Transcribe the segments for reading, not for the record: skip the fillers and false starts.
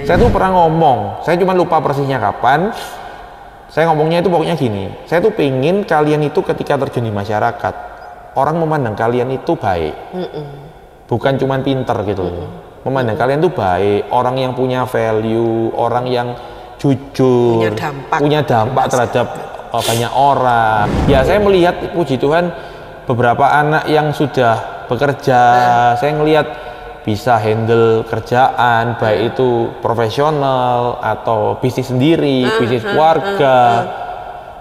Saya tuh pernah ngomong, saya cuma lupa persisnya kapan. Saya ngomongnya itu pokoknya gini, saya tuh pingin kalian itu ketika terjun di masyarakat, orang memandang kalian itu baik, bukan cuma pinter gitu. Memandang kalian tuh baik, orang yang punya value, orang yang jujur, punya dampak terhadap banyak orang. Ya saya melihat, puji Tuhan, beberapa anak yang sudah bekerja, saya ngelihat bisa handle kerjaan, baik itu profesional atau bisnis sendiri, bisnis keluarga.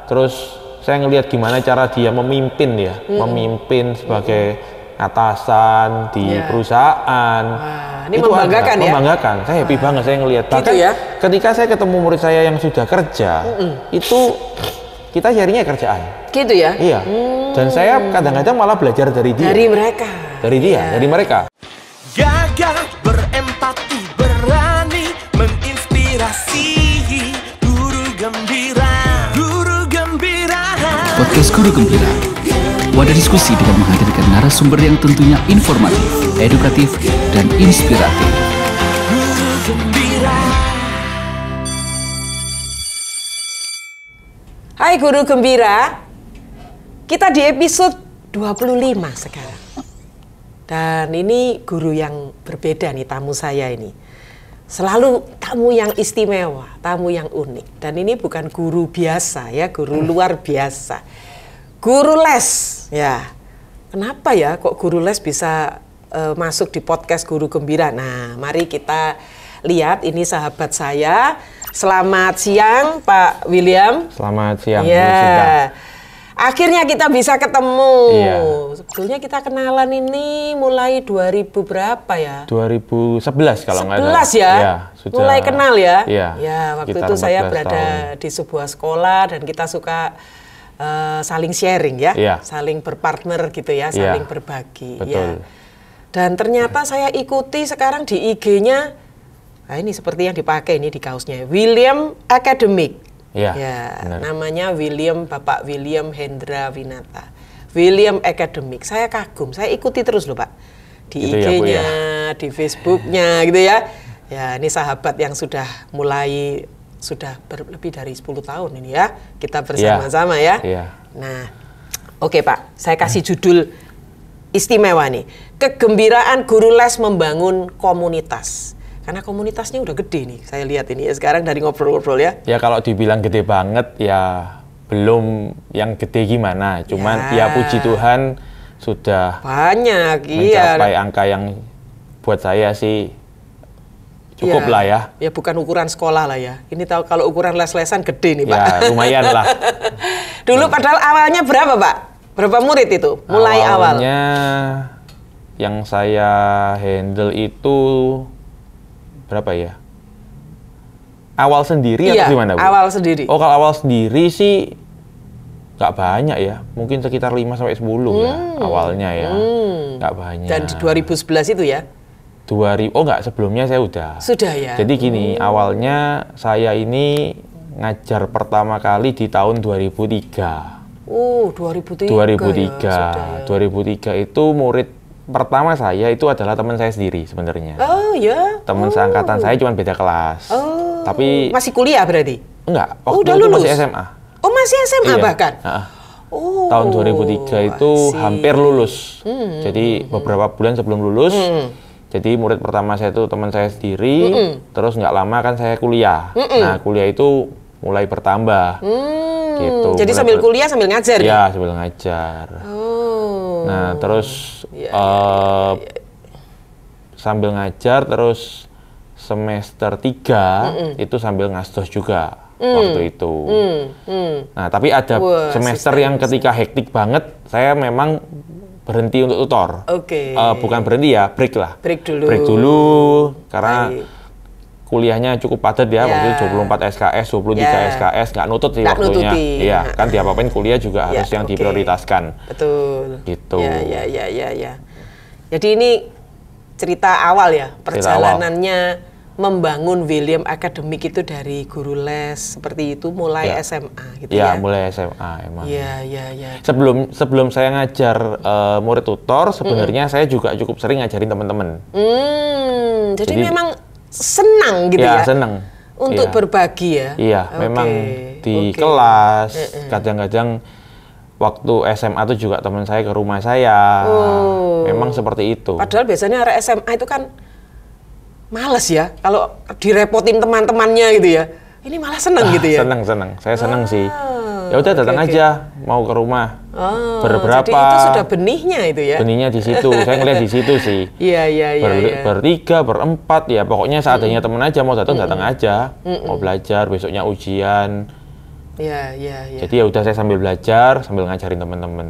Terus saya ngelihat gimana cara dia memimpin ya, memimpin sebagai atasan di perusahaan. Ini itu membanggakan ya? Membanggakan, saya happy banget saya ngelihat. Bahkan gitu ya? Ketika saya ketemu murid saya yang sudah kerja, itu kita sharingnya kerjaan. Gitu ya? Iya. Dan saya kadang-kadang malah belajar dari dia. Dari mereka. Dari dia, dari mereka. Gagah, berempati, berani, menginspirasi. Guru Gembira, Guru Gembira. Podcast Guru Gembira, wadah diskusi dengan menghadirkan narasumber yang tentunya informatif, edukatif, dan inspiratif. Guru Gembira. Hai Guru Gembira, kita di episode 25 sekarang. Dan ini guru yang berbeda nih, tamu saya ini. Selalu tamu yang istimewa, tamu yang unik. Dan ini bukan guru biasa ya, guru luar biasa. Guru les, ya. Kenapa ya kok guru les bisa masuk di podcast Guru Gembira? Nah, mari kita lihat, ini sahabat saya. Selamat siang Pak William. Selamat siang. Ya. Akhirnya kita bisa ketemu. Iya. Sebetulnya kita kenalan ini mulai 2000 berapa ya? 2011 kalau nggak salah. 11 ya? Iya, sudah. Mulai kenal ya? Iya. Ya, waktu itu saya berada di sebuah sekolah dan kita suka saling sharing ya, saling berpartner gitu ya, saling berbagi. Betul. Ya. Dan ternyata saya ikuti sekarang di IG-nya, nah ini seperti yang dipakai ini di kaosnya, William Academic. Ya, namanya William, Bapak William Hendra Winata. William Academic. Saya kagum, saya ikuti terus loh Pak. Di gitu IG-nya, ya, di Facebook-nya gitu ya. Ya, ini sahabat yang sudah mulai, sudah lebih dari 10 tahun ini ya. Kita bersama-sama ya. Nah, oke Pak, saya kasih judul istimewa nih. Kegembiraan guru les membangun komunitas. Karena komunitasnya udah gede nih, saya lihat ini ya sekarang dari ngobrol-ngobrol ya. Ya kalau dibilang gede banget ya belum yang gede gimana, cuman ya puji Tuhan sudah banyak mencapai angka yang buat saya sih cukup lah ya. Ya bukan ukuran sekolah lah ya. Ini tahu kalau ukuran les-lesan gede nih Pak. Ya lumayan lah. Dulu padahal awalnya berapa Pak? Berapa murid itu? Mulai awalnya yang saya handle itu berapa ya? Awal sendiri atau gimana Bu? Awal sendiri. Oh kalau awal sendiri sih nggak banyak ya. Mungkin sekitar 5-10 ya awalnya ya. Nggak banyak. Dan di 2011 itu ya? Oh nggak, sebelumnya saya udah. Sudah ya? Jadi gini, awalnya saya ini ngajar pertama kali di tahun 2003. Oh 2003 2003. 2003 itu murid pertama saya itu adalah teman saya sendiri sebenarnya. Oh ya. Teman seangkatan saya cuma beda kelas. Oh. Tapi masih kuliah berarti? Enggak. Waktu udah itu lulus? masih SMA. Oh masih SMA bahkan? Oh. Tahun 2003 itu hampir lulus. Jadi beberapa bulan sebelum lulus. Jadi murid pertama saya itu teman saya sendiri. Terus nggak lama kan saya kuliah. Nah kuliah itu mulai bertambah. Gitu. Jadi sambil kuliah sambil ngajar? Ya sambil ngajar. Nah terus sambil ngajar terus semester 3 itu sambil ngasdos juga waktu itu. Nah tapi ada semester yang ketika hektik banget saya memang berhenti untuk tutor. Bukan berhenti ya, break lah. Break dulu karena kuliahnya cukup padat ya, waktu itu 24 SKS, 23 SKS, nggak nutut sih waktunya. Iya, kan diapa-apain kuliah juga harus yang diprioritaskan. Betul. Gitu. Ya. Jadi ini cerita awal ya, perjalanannya membangun William Academic itu dari guru les seperti itu mulai SMA gitu ya. Iya, mulai SMA emang. Iya. Sebelum saya ngajar murid tutor, sebenarnya saya juga cukup sering ngajarin teman-teman. Jadi memang senang gitu ya. Senang. Untuk berbagi ya. Iya, memang di kelas kadang-kadang waktu SMA itu juga teman saya ke rumah saya. Memang seperti itu. Padahal biasanya arek SMA itu kan males ya kalau direpotin teman-temannya gitu ya. Ini malah seneng gitu ya. Seneng. Saya seneng sih. Ya udah datang aja mau ke rumah. Berberapa? Jadi itu sudah benihnya itu ya. Benihnya di situ. Saya ngeliat di situ sih. Iya. Bertiga, berempat ya. Pokoknya seadanya teman aja mau datang aja. Mau belajar, besoknya ujian. Iya. Jadi ya udah saya sambil belajar, sambil ngajarin teman-teman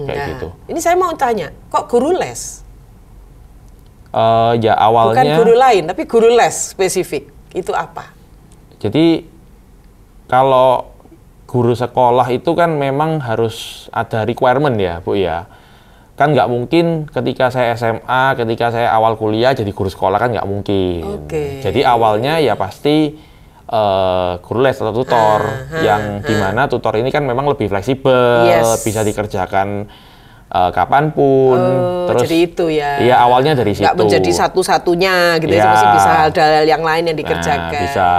kayak gitu. Ini saya mau tanya, kok guru les? Ya awalnya. Bukan guru lain, tapi guru les spesifik. Itu apa? Jadi kalau guru sekolah itu kan memang harus ada requirement ya, Bu ya. Kan nggak mungkin ketika saya SMA, ketika saya awal kuliah jadi guru sekolah kan nggak mungkin. Jadi awalnya ya pasti guru les atau tutor, yang dimana tutor ini kan memang lebih fleksibel, bisa dikerjakan kapanpun. Terus jadi itu ya. Iya awalnya dari situ. Nggak menjadi satu-satunya gitu ya. Masih bisa ada yang lain yang dikerjakan. Nah, bisa.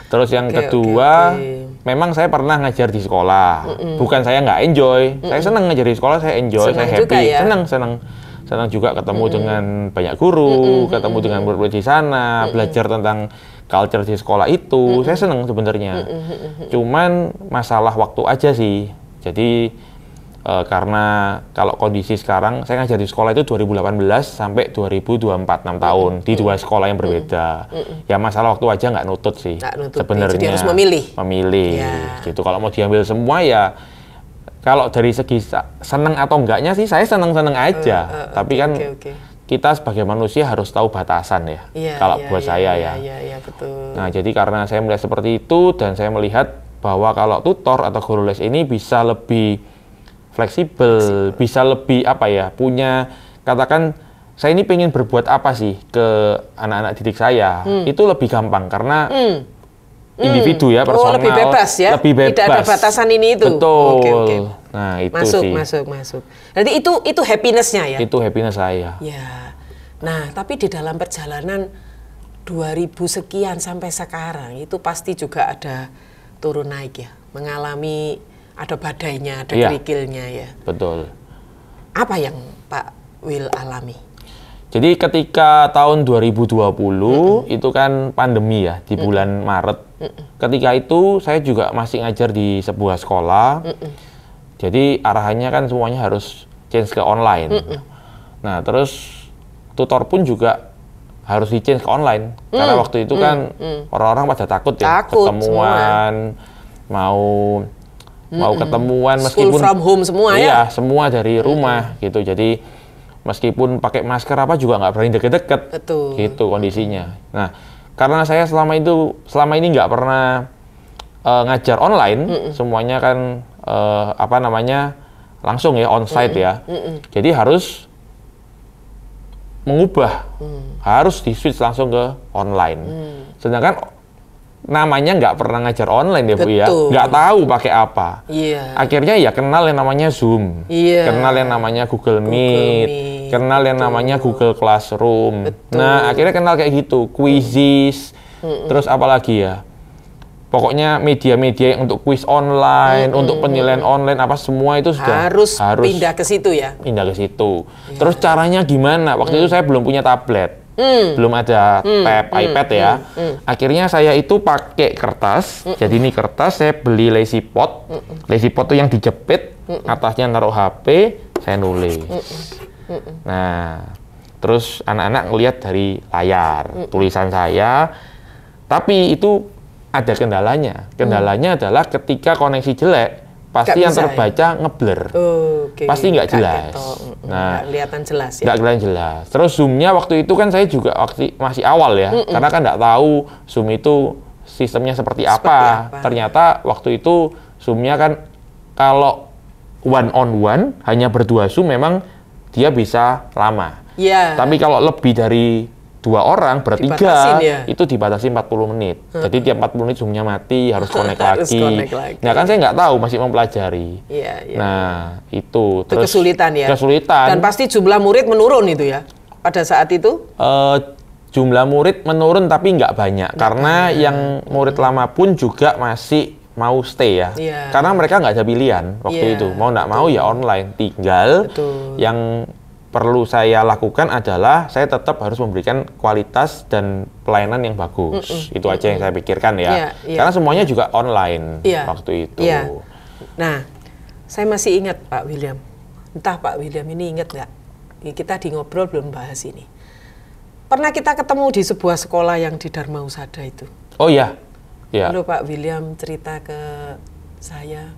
Terus yang kedua, memang saya pernah ngajar di sekolah. Bukan saya nggak enjoy, saya senang ngajar di sekolah, saya enjoy, saya happy, ya? senang juga ketemu dengan banyak guru, ketemu dengan murid-murid di sana, belajar tentang culture di sekolah itu, saya senang sebenarnya. Cuman masalah waktu aja sih. Jadi karena kalau kondisi sekarang, saya ngajar di sekolah itu 2018 sampai 2024, 6 tahun, di dua sekolah yang berbeda. Ya masalah waktu aja nggak nutut sih sebenarnya. Jadi harus memilih. Gitu. Kalau mau diambil semua ya, kalau dari segi seneng atau enggaknya sih, saya seneng-seneng aja. Tapi kan kita sebagai manusia harus tahu batasan ya. Kalau buat saya ya. Betul. Nah jadi karena saya melihat seperti itu, dan saya melihat bahwa kalau tutor atau guru les ini bisa lebih fleksibel, bisa lebih punya, katakan saya ini pengen berbuat apa sih ke anak-anak didik saya, itu lebih gampang karena individu ya, personal, lebih bebas ya, lebih bebas. Tidak ada batasan ini itu. Betul. Nah itu masuk. Jadi itu happiness-nya ya. Itu happiness saya. Ya. Nah tapi di dalam perjalanan 2000 sekian sampai sekarang itu pasti juga ada turun naik ya, mengalami ada badainya, ada kerikilnya ya. Betul. Apa yang Pak Will alami? Jadi ketika tahun 2020 itu kan pandemi ya, di bulan Maret. Ketika itu saya juga masih ngajar di sebuah sekolah. Jadi arahannya kan semuanya harus change ke online. Nah terus tutor pun juga harus di change ke online. Karena waktu itu kan orang-orang pada takut ya, ketemuan, mau ketemuan meskipun school from home semua ya. Semua dari rumah gitu. Jadi meskipun pakai masker juga nggak berani deket-deket. Betul. Gitu kondisinya. Nah, karena saya selama ini nggak pernah ngajar online, semuanya kan langsung ya onsite ya. Jadi harus mengubah, harus di switch langsung ke online. Sedangkan namanya nggak pernah ngajar online ya Bu ya, nggak tahu pakai apa. Akhirnya ya kenal yang namanya Zoom, kenal yang namanya Google Meet, kenal yang namanya Google Classroom. Nah akhirnya kenal kayak gitu, Quizizz, terus apalagi ya, pokoknya media-media untuk quiz online, untuk penilaian online, semua itu sudah harus pindah ke situ ya. Pindah ke situ. Terus caranya gimana? Waktu itu saya belum punya tablet. Belum ada tab iPad ya. Akhirnya saya itu pakai kertas. Jadi ini kertas, saya beli lazy pot. Lazy pot itu yang dijepit, atasnya naruh HP, saya nulis. Nah, terus anak-anak ngelihat dari layar tulisan saya. Tapi itu ada kendalanya. Kendalanya adalah ketika koneksi jelek, pasti yang terbaca ngeblur. Pasti nggak jelas. Nah, nggak kelihatan jelas ya. Nggak kelihatan jelas. Terus zoom-nya waktu itu kan saya juga masih awal ya, karena kan nggak tahu zoom itu sistemnya seperti apa. Ternyata waktu itu zoom-nya kan kalau one on one hanya berdua zoom memang dia bisa lama. Tapi kalau lebih dari 2 orang bertiga itu dibatasi 40 menit. Jadi tiap 40 menit zoom-nya mati, harus connect lagi. Nah kan saya nggak tahu, masih mempelajari. Nah itu terus kesulitan ya. Kesulitan. Dan pasti jumlah murid menurun itu ya pada saat itu. jumlah murid menurun tapi nggak banyak. Karena yang murid lama pun juga masih mau stay ya. Iya. Karena mereka nggak ada pilihan waktu Iya, itu. Mau nggak mau ya online. Tinggal Betul. yang perlu saya lakukan adalah saya tetap harus memberikan kualitas dan pelayanan yang bagus. Itu aja yang saya pikirkan ya. Iya, iya. Karena semuanya juga online Iya. waktu itu. Iya. Nah, saya masih ingat Pak William. Entah Pak William ini ingat nggak? Kita di ngobrol belum bahas ini. Pernah kita ketemu di sebuah sekolah yang di Dharma Husada itu. Oh iya. Iya. Lalu Pak William cerita ke saya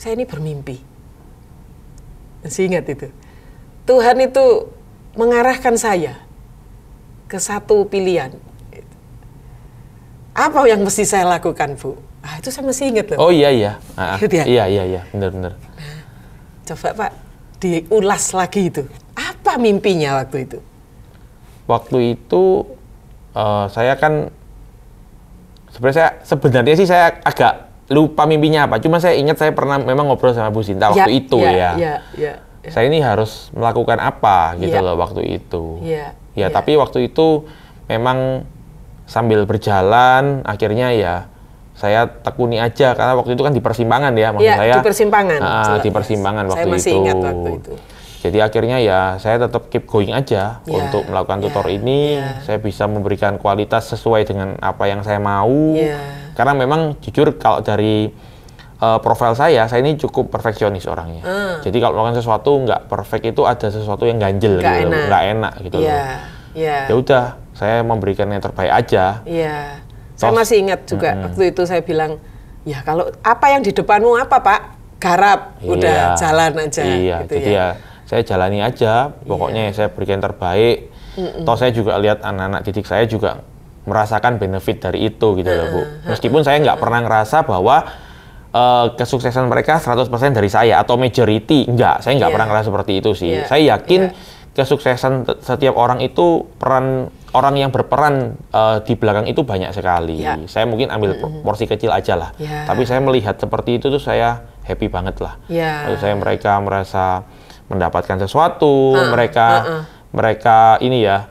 ini bermimpi. Masih ingat itu. Tuhan itu mengarahkan saya ke satu pilihan. Apa yang mesti saya lakukan, Bu? Itu saya masih ingat loh. Oh iya iya. Ingat ya? Iya, benar. Coba Pak, diulas lagi itu. Apa mimpinya waktu itu? Waktu itu saya kan sebenarnya sih saya agak lupa mimpinya apa. Cuma saya ingat saya pernah memang ngobrol sama Bu Sinta waktu itu ya. Iya. Saya ini harus melakukan apa gitu Iya. loh waktu itu. Iya. Ya, tapi waktu itu memang sambil berjalan akhirnya ya saya tekuni aja karena waktu itu kan di persimpangan ya maksud Iya, saya. di persimpangan. Di persimpangan waktu itu. Saya masih ingat waktu itu. Jadi akhirnya ya saya tetap keep going aja Iya, untuk melakukan tutor iya, ini. iya. Saya bisa memberikan kualitas sesuai dengan apa yang saya mau. Iya. Karena memang jujur kalau dari profil saya ini cukup perfeksionis orangnya. Jadi kalau melakukan sesuatu nggak perfect itu ada sesuatu yang ganjel gitu, nggak enak gitu loh. Iya. Ya udah, saya memberikan yang terbaik aja. Iya. Saya masih ingat juga waktu itu saya bilang, ya kalau apa yang di depanmu apa Pak? Garap, udah jalan aja. Iya, gitu jadi ya saya jalani aja. Pokoknya saya berikan yang terbaik. Toh saya juga lihat anak-anak didik saya juga merasakan benefit dari itu gitu loh Bu. Meskipun saya nggak pernah ngerasa bahwa kesuksesan mereka 100% dari saya atau majority, enggak, saya nggak pernah ngerasa seperti itu sih. Saya yakin kesuksesan setiap orang itu orang yang berperan di belakang itu banyak sekali. Saya mungkin ambil porsi kecil aja lah. Tapi saya melihat seperti itu tuh saya happy banget lah. Lalu mereka merasa mendapatkan sesuatu, mereka ini ya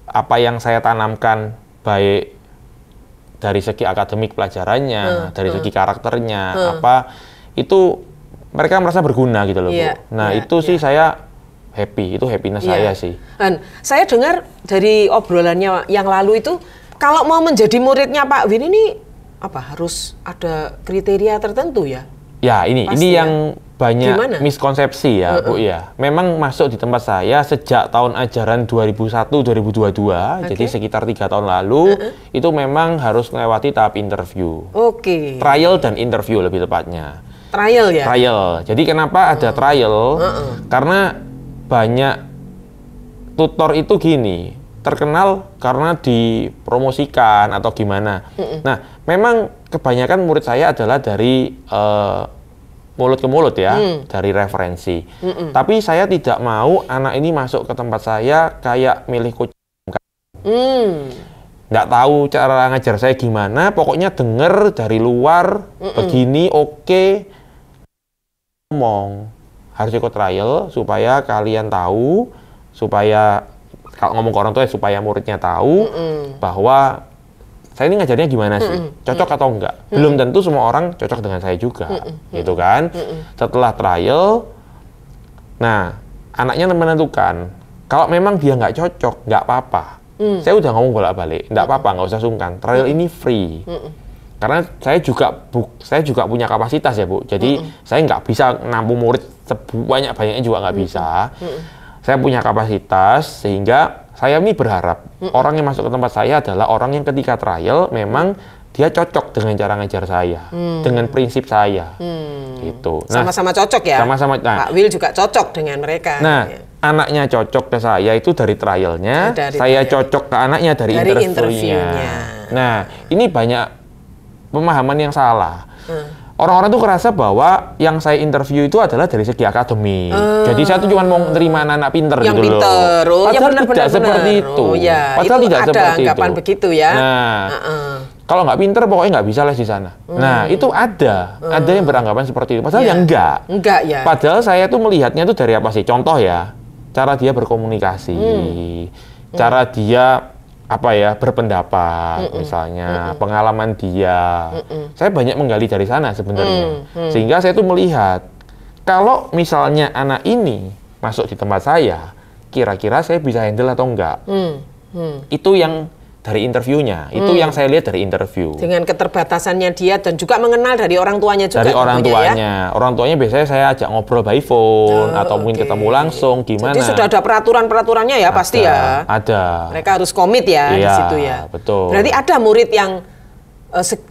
apa yang saya tanamkan baik dari segi akademik pelajarannya, dari segi karakternya, itu mereka merasa berguna gitu loh, Bu. Nah, itu sih saya happy, itu happiness saya sih. Dan saya dengar dari obrolannya yang lalu itu, kalau mau menjadi muridnya Pak Win ini harus ada kriteria tertentu ya? Ya, ini yang banyak miskonsepsi ya, Bu ya. Memang masuk di tempat saya sejak tahun ajaran 2001-2022, jadi sekitar 3 tahun lalu, itu memang harus melewati tahap interview. Trial dan interview lebih tepatnya. Trial ya? Trial. Jadi kenapa ada trial? Karena banyak tutor itu gini, terkenal karena dipromosikan atau gimana. Nah, memang kebanyakan murid saya adalah dari mulut ke mulut ya, dari referensi. Tapi saya tidak mau anak ini masuk ke tempat saya kayak milih kucing. Nggak tahu cara ngajar saya gimana, pokoknya denger dari luar, begini oke, ngomong. Harus ikut trial supaya kalian tahu, supaya kalau ngomong ke orang tua supaya muridnya tahu bahwa saya ini ngajarnya gimana sih, cocok atau enggak. Belum tentu semua orang cocok dengan saya juga, gitu kan. Setelah trial, nah anaknya menentukan, kalau memang dia nggak cocok, nggak apa-apa. Saya udah ngomong bolak-balik, nggak apa-apa, nggak usah sungkan. Trial ini free. Karena saya juga punya kapasitas ya Bu, jadi saya nggak bisa nampung murid sebanyak-banyaknya juga nggak bisa. Saya punya kapasitas sehingga saya ini berharap orang yang masuk ke tempat saya adalah orang yang ketika trial memang dia cocok dengan cara ngajar saya, dengan prinsip saya, gitu. Nah, sama-sama cocok ya. Sama-sama. Nah, Pak Will juga cocok dengan mereka. Nah, anaknya cocok ke saya itu dari trialnya, saya cocok ke anaknya dari interviewnya. Nah, ini banyak pemahaman yang salah. Orang-orang tuh kerasa bahwa yang saya interview itu adalah dari segi akademik. Jadi saya tuh cuma mau menerima anak-anak pinter yang gitu pinter. loh. Padahal benar, tidak seperti itu. Padahal tidak seperti itu. Anggapan begitu ya. Nah, kalau nggak pinter pokoknya nggak bisa les di sana. Nah, itu ada yang beranggapan seperti itu. Padahal yang enggak. Enggak ya. Padahal saya tuh melihatnya tuh dari apa sih? Contoh ya. cara dia berkomunikasi, cara dia berpendapat, misalnya pengalaman dia. Saya banyak menggali dari sana sebenarnya. Sehingga saya tuh melihat kalau misalnya anak ini masuk di tempat saya, kira-kira saya bisa handle atau enggak. Itu yang dari interviewnya, itu yang saya lihat dari interview. Dengan keterbatasannya dia dan juga mengenal dari orang tuanya juga. Dari orang tuanya, ya? Orang tuanya biasanya saya ajak ngobrol by phone atau mungkin ketemu langsung gimana. Jadi sudah ada peraturan-peraturannya ya, pasti ya. Ada. Mereka harus komit ya di situ ya. Betul. Berarti ada murid yang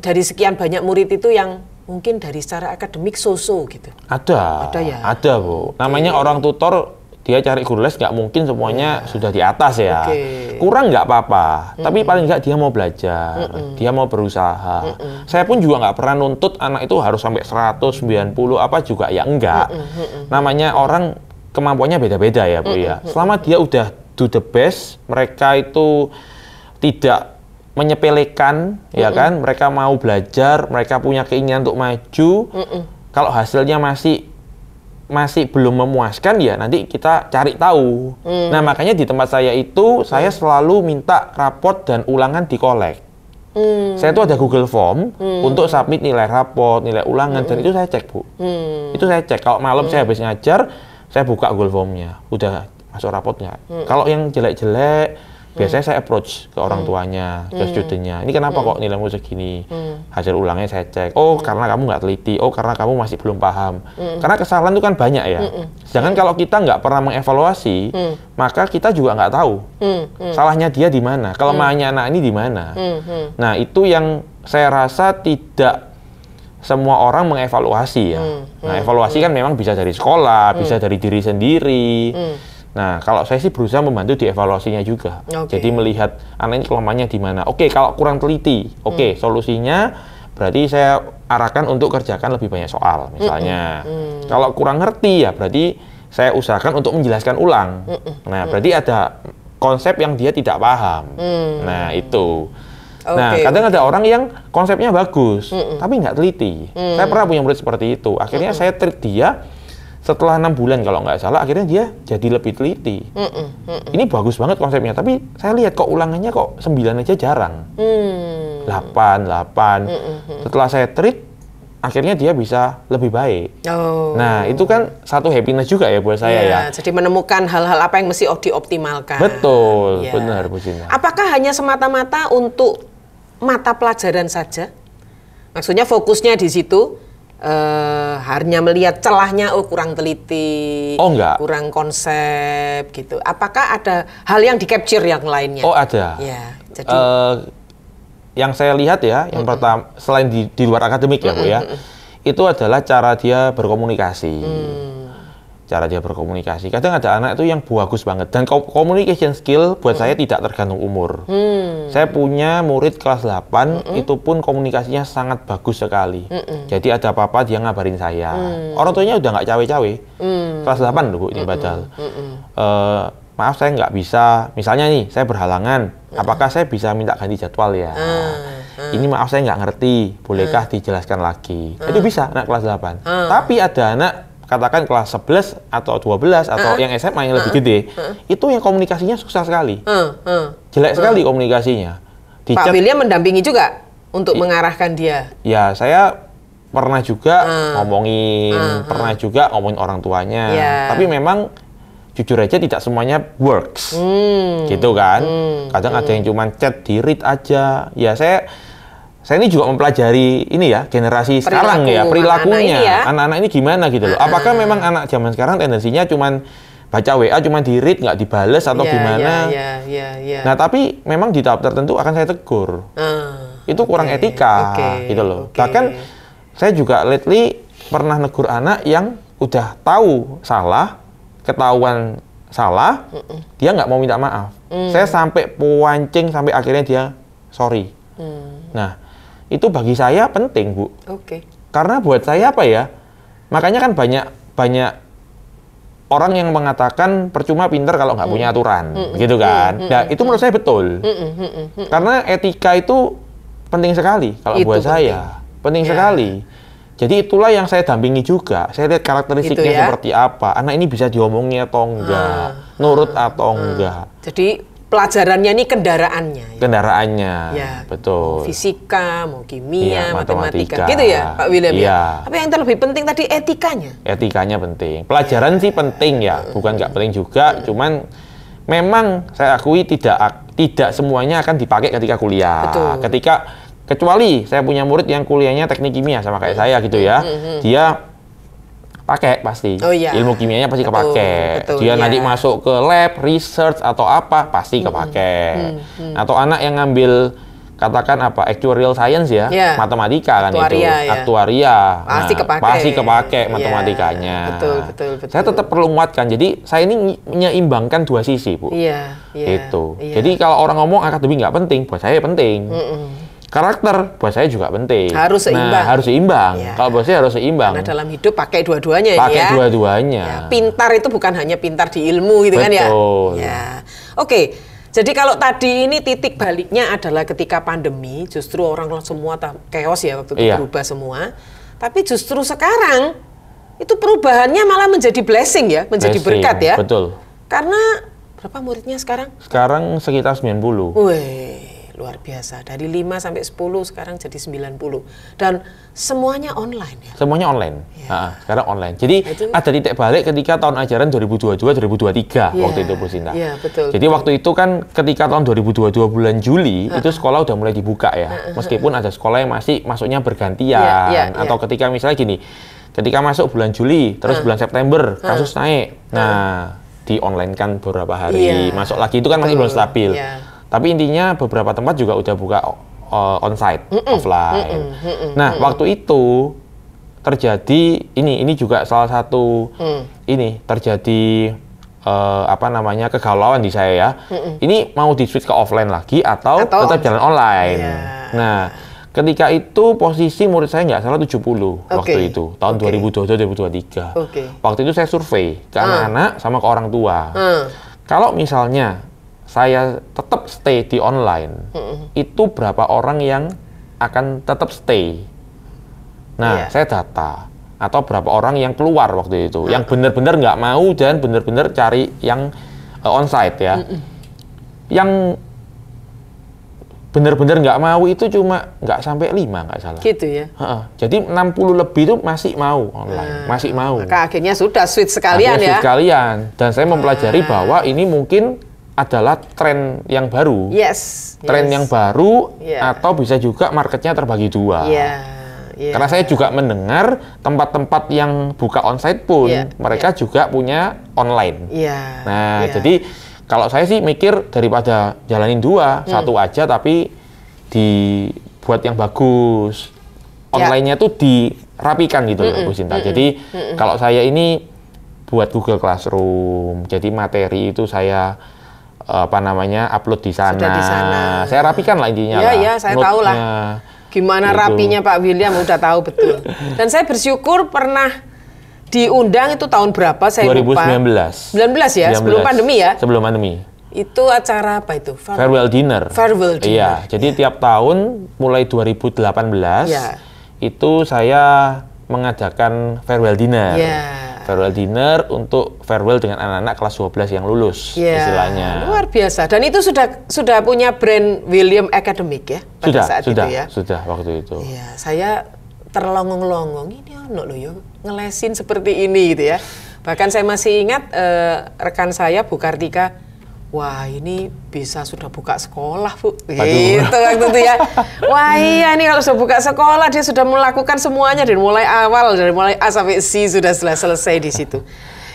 dari sekian banyak murid itu yang mungkin dari secara akademik so-so gitu. Ada. Ada ya. Ada, Bu. Namanya orang tutor. Dia cari guru les nggak mungkin semuanya sudah di atas ya. Kurang nggak apa-apa, tapi paling nggak dia mau belajar, dia mau berusaha. Saya pun juga nggak pernah nuntut anak itu harus sampai 190 apa juga ya enggak. Namanya orang kemampuannya beda-beda ya, Bu ya. Selama dia udah do the best, mereka itu tidak menyepelekan, ya kan? Mereka mau belajar, mereka punya keinginan untuk maju. Kalau hasilnya masih belum memuaskan ya nanti kita cari tahu. Nah makanya di tempat saya itu saya selalu minta raport dan ulangan dikolek. Saya tuh ada Google Form untuk submit nilai raport, nilai ulangan dan itu saya cek, Bu. Itu saya cek. Kalau malam saya habis ngajar, saya buka Google Formnya, udah masuk raportnya. Kalau yang jelek-jelek biasanya saya approach ke orang tuanya, ke studentnya. Ini kenapa kok nilaimu segini? Hasil ulangnya saya cek. Oh, karena kamu nggak teliti. Oh, karena kamu masih belum paham. Karena kesalahan itu kan banyak ya. Sedangkan kalau kita nggak pernah mengevaluasi, maka kita juga nggak tahu salahnya dia di mana, kelemahannya anak ini di mana. Nah, itu yang saya rasa tidak semua orang mengevaluasi ya. Nah, evaluasi kan memang bisa dari sekolah, bisa dari diri sendiri. Nah, kalau saya sih berusaha membantu di evaluasinya juga. Jadi melihat anak ini kelemahannya di mana. Oke, kalau kurang teliti, solusinya berarti saya arahkan untuk kerjakan lebih banyak soal, misalnya. Kalau kurang ngerti ya berarti saya usahakan untuk menjelaskan ulang. Nah, berarti ada konsep yang dia tidak paham. Nah, itu. Nah, kadang ada orang yang konsepnya bagus, tapi nggak teliti. Saya pernah punya murid seperti itu. Akhirnya saya treat dia. Setelah 6 bulan kalau nggak salah, akhirnya dia jadi lebih teliti. Ini bagus banget konsepnya, tapi saya lihat kok ulangannya kok 9 aja jarang. 8. Setelah saya treat, akhirnya dia bisa lebih baik. Nah, itu kan satu happiness juga ya buat saya ya. Jadi menemukan hal-hal apa yang mesti dioptimalkan. Betul, benar Bu Sinta. Apakah hanya semata-mata untuk mata pelajaran saja? Maksudnya fokusnya di situ? Hanya melihat celahnya, kurang teliti, kurang konsep gitu. Apakah ada hal yang di-capture yang lainnya? Oh, ada. Ya, jadi yang saya lihat ya, yang pertama selain di luar akademik ya, Bu ya, itu adalah cara dia berkomunikasi. Cara dia berkomunikasi. Kadang ada anak itu yang bagus banget dan communication skill buat saya tidak tergantung umur. Saya punya murid kelas 8 itu pun komunikasinya sangat bagus sekali. Jadi ada apa-apa dia ngabarin saya. Orang tuanya udah nggak cawe-cawe. Kelas 8 loh, Bu, ini padahal. Maaf saya nggak bisa, misalnya nih saya berhalangan. Apakah saya bisa minta ganti jadwal ya? Ini maaf saya nggak ngerti. Bolehkah dijelaskan lagi? Itu bisa anak kelas 8. Tapi ada anak katakan kelas 11 atau 12 atau yang SMA yang lebih gede, itu yang komunikasinya susah sekali. Jelek sekali komunikasinya. Pak William mendampingi juga untuk mengarahkan dia? Ya, saya pernah juga pernah juga ngomongin orang tuanya. Tapi memang jujur aja tidak semuanya works. Gitu kan. Kadang ada yang cuma chat, di-read aja. Ya, saya ini juga mempelajari ini ya, generasi sekarang ya, perilakunya. Anak-anak ini gimana gitu loh. Apakah memang anak zaman sekarang tendensinya cuman baca WA, cuman di-read, nggak dibales atau gimana? Nah, tapi memang di tahap tertentu akan saya tegur. Itu kurang etika gitu loh. Bahkan saya juga lately pernah negur anak yang udah tahu salah, ketahuan salah, dia nggak mau minta maaf. Saya sampai pewancing, sampai akhirnya dia sorry. Nah, itu bagi saya penting, Bu. Karena buat saya apa ya? Makanya kan banyak orang yang mengatakan percuma pinter kalau nggak punya aturan, gitu kan? Nah, itu menurut saya betul. Karena etika itu penting sekali kalau buat saya. Penting sekali. Jadi itulah yang saya dampingi juga. Saya lihat karakteristiknya seperti apa. Anak ini bisa diomongi atau enggak. nurut atau enggak. Jadi pelajarannya ini kendaraannya. Ya? Kendaraannya, Ya. betul. Mau fisika, mau kimia, Iya, matematika. matematika. Gitu ya Pak William Iya. ya? Tapi yang terlebih penting tadi etikanya. Etikanya penting. Pelajaran sih penting ya, bukan nggak penting juga. Cuman memang saya akui tidak semuanya akan dipakai ketika kuliah. Betul. Kecuali saya punya murid yang kuliahnya teknik kimia sama kayak saya gitu ya, dia pakai pasti. Oh, iya. Ilmu kimianya pasti Betul, kepake. betul, Dia iya. nanti masuk ke lab, research atau apa pasti kepake. Atau anak yang ngambil katakan apa actuarial science ya, Iya. matematika kan itu, Aktuaria, ya. aktuaria. Pasti kepake. Pasti kepake Iya, matematikanya. betul. Saya tetap perlu nguatkan. Jadi saya ini menyeimbangkan dua sisi, Bu. Iya. Itu. Iya. Jadi kalau orang ngomong akademik nggak penting, buat saya penting. Karakter buat saya juga penting. Harus seimbang. Nah, harus seimbang. Iya. Kalau buat saya harus seimbang. Karena dalam hidup pakai dua-duanya ya. Pakai dua-duanya. Ya, pintar itu bukan hanya pintar di ilmu gitu kan ya. Betul. Ya. Oke. Jadi kalau tadi ini titik baliknya adalah ketika pandemi, justru orang semua chaos ya waktu itu Iya. berubah semua. Tapi justru sekarang itu perubahannya malah menjadi blessing ya, menjadi Blessing, berkat ya. betul. Karena berapa muridnya sekarang? Sekarang sekitar 90. Wih, luar biasa. Dari 5 sampai 10 sekarang jadi 90. Dan semuanya online ya. Semuanya online. Sekarang online. Jadi Itu- ada titik balik ketika tahun ajaran 2022-2023 Iya, waktu itu Bu Sinta. iya, betul, Jadi betul. waktu itu kan ketika tahun 2022 bulan Juli itu sekolah udah mulai dibuka ya. Meskipun ada sekolah yang masih masuknya bergantian Iya, iya, atau iya. ketika misalnya gini, ketika masuk bulan Juli terus bulan September kasus naik. Nah, di online kan beberapa hari, Iya, masuk lagi itu kan masih betul, belum stabil. iya. Tapi intinya beberapa tempat juga udah buka onsite, offline. Nah, waktu itu terjadi ini juga salah satu ini terjadi apa namanya kegalauan di saya ya. Ini mau di switch ke offline lagi atau tetap jalan online. Iya. Nah, ketika itu posisi murid saya nggak salah 70 waktu itu tahun 2022-2023. Oke. Waktu itu saya survei ke anak-anak sama ke orang tua. Kalau misalnya saya tetap stay di online, itu berapa orang yang akan tetap stay? Nah, Iya. saya data atau berapa orang yang keluar waktu itu, yang benar-benar nggak mau dan benar-benar cari yang onsite ya. Yang benar-benar nggak mau itu cuma nggak sampai 5 nggak salah. Gitu ya. Jadi 60 lebih itu masih mau online, masih mau. Maka akhirnya sudah switch sekalian Akhirnya ya. switch sekalian. Dan saya mempelajari bahwa ini mungkin adalah tren yang baru. Yes. Tren yang baru Iya. atau bisa juga marketnya terbagi dua. Iya. Iya. Karena saya juga mendengar tempat-tempat yang buka onsite pun Iya, mereka juga punya online. Iya. Nah, iya. jadi kalau saya sih mikir daripada jalanin dua, satu aja tapi dibuat yang bagus. Online-nya tuh dirapikan gitu loh, Bu Sinta. Jadi kalau saya ini buat Google Classroom, jadi materi itu saya apa namanya upload di sana. Sudah di sana. Saya rapikan lah intinya. Iya, lah. iya, saya tahu lah. Note-nya. Gimana Gitu. rapinya Pak William udah tahu betul. Dan saya bersyukur pernah diundang itu tahun berapa saya lupa. 2019. 19 ya, sebelum 19. pandemi ya. Sebelum pandemi. Itu acara apa itu? Farewell dinner. Farewell dinner. Iya, jadi tiap tahun mulai 2018 Iya. itu saya mengadakan farewell dinner. Iya. Farewell dinner untuk farewell dengan anak-anak kelas 12 yang lulus Ya, istilahnya. luar biasa. Dan itu sudah punya brand William Academic ya pada saat itu ya. Sudah waktu itu. Iya, saya terlongong-longong ini ono loh yo ngelesin seperti ini gitu ya. Bahkan saya masih ingat rekan saya Bu Kartika, wah ini bisa sudah buka sekolah Bu, gitu waktu itu ya. Wah iya ini kalau sudah buka sekolah dia sudah melakukan semuanya dari mulai awal, dari mulai A sampai C sudah selesai di situ.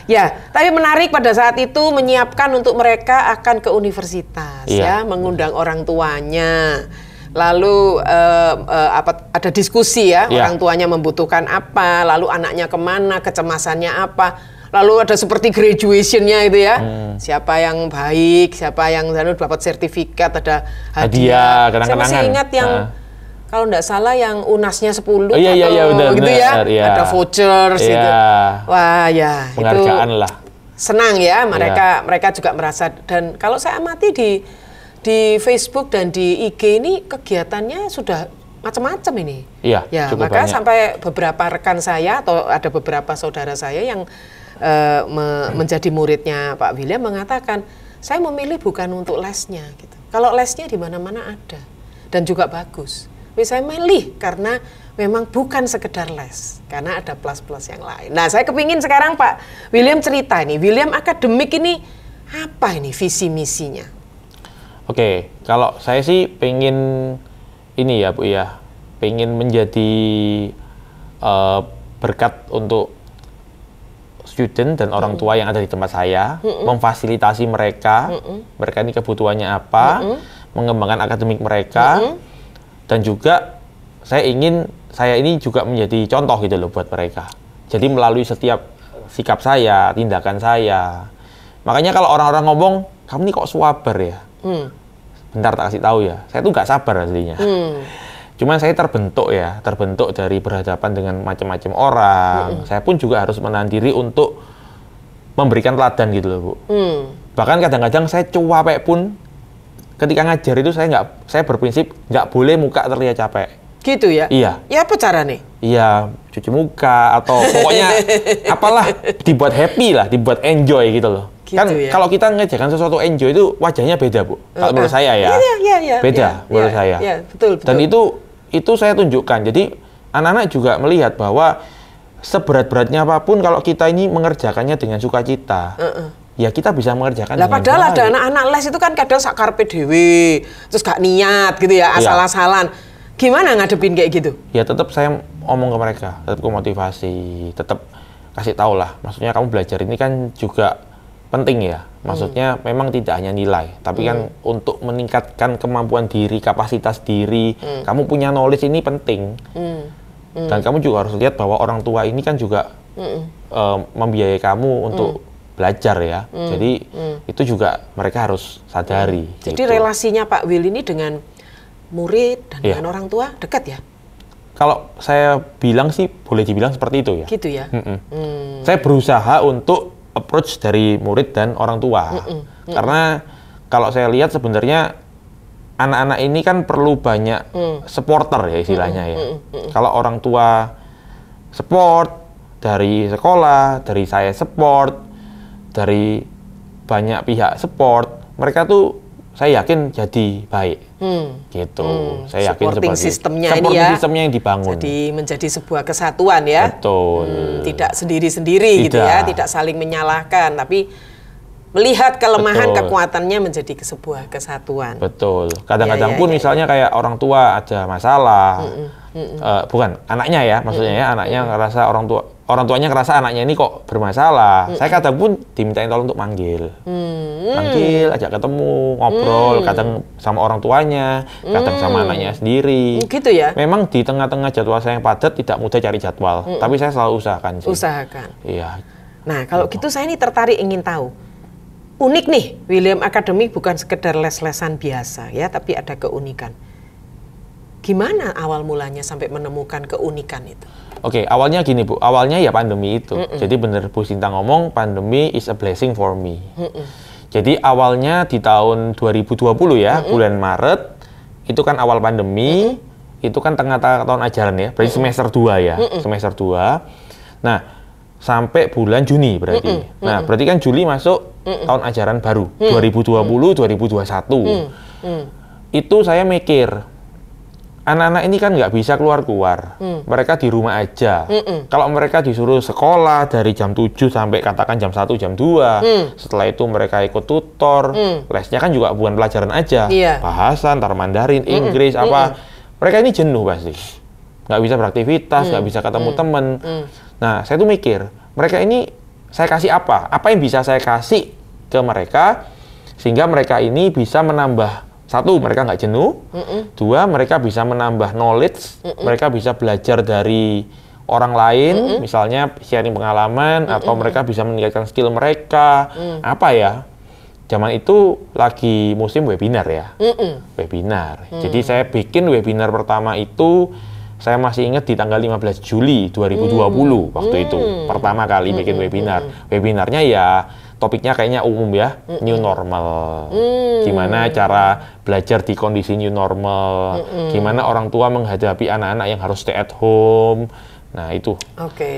Ya, tapi menarik pada saat itu menyiapkan untuk mereka akan ke universitas ya, mengundang orang tuanya. Lalu ada diskusi ya, orang tuanya membutuhkan apa, lalu anaknya kemana, kecemasannya apa. Lalu ada seperti graduation-nya itu ya, siapa yang baik, siapa yang dapat sertifikat, ada hadiah. Saya masih ingat yang kalau nggak salah yang UNAS-nya 10 iya, benar, gitu ya, iya. ada vouchers gitu. Wah ya, penghargaan itu lah. Senang ya, mereka juga merasa. Dan kalau saya amati di Facebook dan di IG ini kegiatannya sudah macam-macam ini. Iya, ya, cukup maka banyak. sampai beberapa rekan saya atau ada beberapa saudara saya yang menjadi muridnya Pak William mengatakan, saya memilih bukan untuk lesnya gitu. Kalau lesnya di mana-mana ada dan juga bagus. Tapi saya milih karena memang bukan sekedar les, karena ada plus-plus yang lain. Nah, saya kepingin sekarang Pak William cerita ini, William Akademik ini apa ini visi misinya? Oke, kalau saya sih pengen ini ya Bu ya, pengen menjadi berkat untuk student dan orang tua yang ada di tempat saya, memfasilitasi mereka, mereka ini kebutuhannya apa, mengembangkan akademik mereka, dan juga saya ini juga menjadi contoh gitu loh buat mereka. Jadi melalui setiap sikap saya, tindakan saya. Makanya kalau orang-orang ngomong, kamu nih kok swaber ya? Bentar tak kasih tahu ya, saya tuh nggak sabar aslinya. Cuman saya terbentuk dari berhadapan dengan macam-macam orang. Saya pun juga harus menahan diri untuk memberikan teladan gitu loh Bu. Bahkan kadang-kadang saya capek pun ketika ngajar itu saya berprinsip nggak boleh muka terlihat capek. Gitu ya? Iya. Ya apa cara nih? Iya, cuci muka atau pokoknya apalah dibuat happy lah, dibuat enjoy gitu loh. Gitu Kan ya? kalau kita ngerjakan sesuatu enjoy itu wajahnya beda Bu. Kalau menurut saya ya. Iya. Beda menurut saya. Iya, betul. Dan itu saya tunjukkan. Jadi anak-anak juga melihat bahwa seberat-beratnya apapun kalau kita ini mengerjakannya dengan sukacita. Ya kita bisa mengerjakan Lah dengan padahal baik. ada anak-anak les itu kan kadang sakarpe dewe, terus gak niat gitu ya, asal-asalan. Gimana ngadepin kayak gitu? Ya tetap saya omong ke mereka, tetap motivasi, tetap kasih tahu lah. Maksudnya kamu belajar ini kan juga penting ya. Maksudnya memang tidak hanya nilai, tapi kan untuk meningkatkan kemampuan diri, kapasitas diri, kamu punya knowledge ini penting. Dan kamu juga harus lihat bahwa orang tua ini kan juga membiayai kamu untuk belajar ya. Jadi itu juga mereka harus sadari. Jadi gitu. relasinya Pak Will ini dengan murid dan dengan orang tua dekat ya? Kalau saya bilang sih boleh dibilang seperti itu ya. Gitu ya? Saya berusaha untuk approach dari murid dan orang tua. Karena kalau saya lihat sebenarnya anak-anak ini kan perlu banyak supporter ya istilahnya ya. Kalau orang tua support dari sekolah, dari saya support, dari banyak pihak support, mereka tuh saya yakin jadi baik. Gitu. Saya yakin supporting seperti sistemnya supporting ini ya. sistemnya yang dibangun. Jadi menjadi sebuah kesatuan ya. Betul. Tidak sendiri-sendiri gitu ya, tidak saling menyalahkan, tapi melihat kelemahan kekuatannya menjadi sebuah kesatuan. Betul. Kadang-kadang pun misalnya kayak orang tua ada masalah, bukan anaknya ya, maksudnya ya anaknya ngerasa orang tuanya ngerasa anaknya ini kok bermasalah. Saya kadang pun dimintain tolong untuk manggil, ajak ketemu, ngobrol, kadang sama orang tuanya, kadang sama anaknya sendiri. Gitu ya? Memang di tengah-tengah jadwal saya yang padat tidak mudah cari jadwal, tapi saya selalu usahakan sih. Usahakan. Iya. Nah, kalau gitu saya ini tertarik ingin tahu. Unik nih, William Academy bukan sekedar les-lesan biasa ya, tapi ada keunikan. Gimana awal mulanya sampai menemukan keunikan itu? Oke, awalnya gini Bu, awalnya ya pandemi itu. Jadi bener Bu Sinta ngomong, pandemi is a blessing for me. Jadi awalnya di tahun 2020 ya, bulan Maret, itu kan awal pandemi, itu kan tengah-tengah tahun ajaran ya, berarti semester 2 ya, semester 2. Nah, sampai bulan Juni berarti. Nah, berarti kan Juli masuk tahun ajaran baru, 2020-2021. Itu saya mikir, anak-anak ini kan nggak bisa keluar-keluar, mereka di rumah aja. Kalau mereka disuruh sekolah dari jam 7 sampai katakan jam 1, jam 2, setelah itu mereka ikut tutor, lesnya kan juga bukan pelajaran aja, bahasa, ntar Mandarin, Inggris, apa. Mereka ini jenuh pasti, nggak bisa beraktivitas, nggak bisa ketemu temen. Nah, saya tuh mikir, mereka ini saya kasih apa? Apa yang bisa saya kasih ke mereka, sehingga mereka ini bisa menambah, satu, mereka nggak jenuh. Dua, mereka bisa menambah knowledge. Mereka bisa belajar dari orang lain, misalnya sharing pengalaman, atau mereka bisa meningkatkan skill mereka. Apa ya? Zaman itu lagi musim webinar ya. Webinar. Jadi saya bikin webinar pertama itu, saya masih ingat di tanggal 15 Juli 2020 waktu itu. Pertama kali bikin webinar. Webinarnya ya topiknya kayaknya umum ya, new normal. Gimana cara belajar di kondisi new normal, gimana orang tua menghadapi anak-anak yang harus stay at home. Nah itu,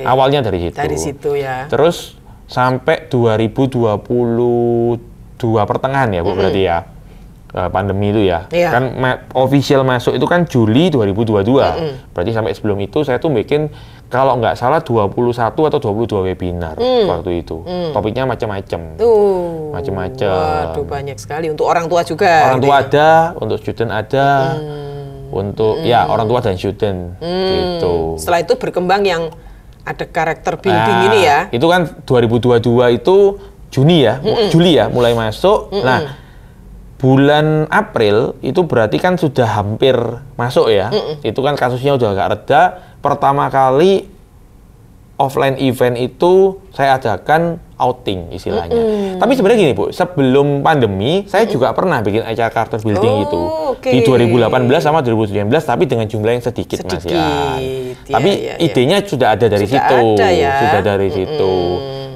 awalnya dari situ. Dari situ ya. Terus sampai 2022 pertengahan ya Bu, berarti ya. Pandemi itu ya. Kan official masuk itu kan Juli 2022. Berarti sampai sebelum itu saya tuh bikin kalau nggak salah 21 atau 22 webinar waktu itu. Topiknya macam-macam. Macam-macam. Waduh, banyak sekali untuk orang tua juga. Orang tua ada, untuk student ada. Untuk ya orang tua dan student gitu. Setelah itu berkembang yang ada karakter building ini ya. Itu kan 2022 itu Juni ya, Juli ya mulai masuk. Nah, bulan April itu berarti kan sudah hampir masuk ya. Itu kan kasusnya udah agak reda. Pertama kali offline event itu saya adakan outing istilahnya. Tapi sebenarnya gini Bu, sebelum pandemi saya juga pernah bikin acara character building itu di 2018 sama 2019, tapi dengan jumlah yang sedikit. Mas ya. Tapi idenya sudah ada dari situ, sudah dari situ.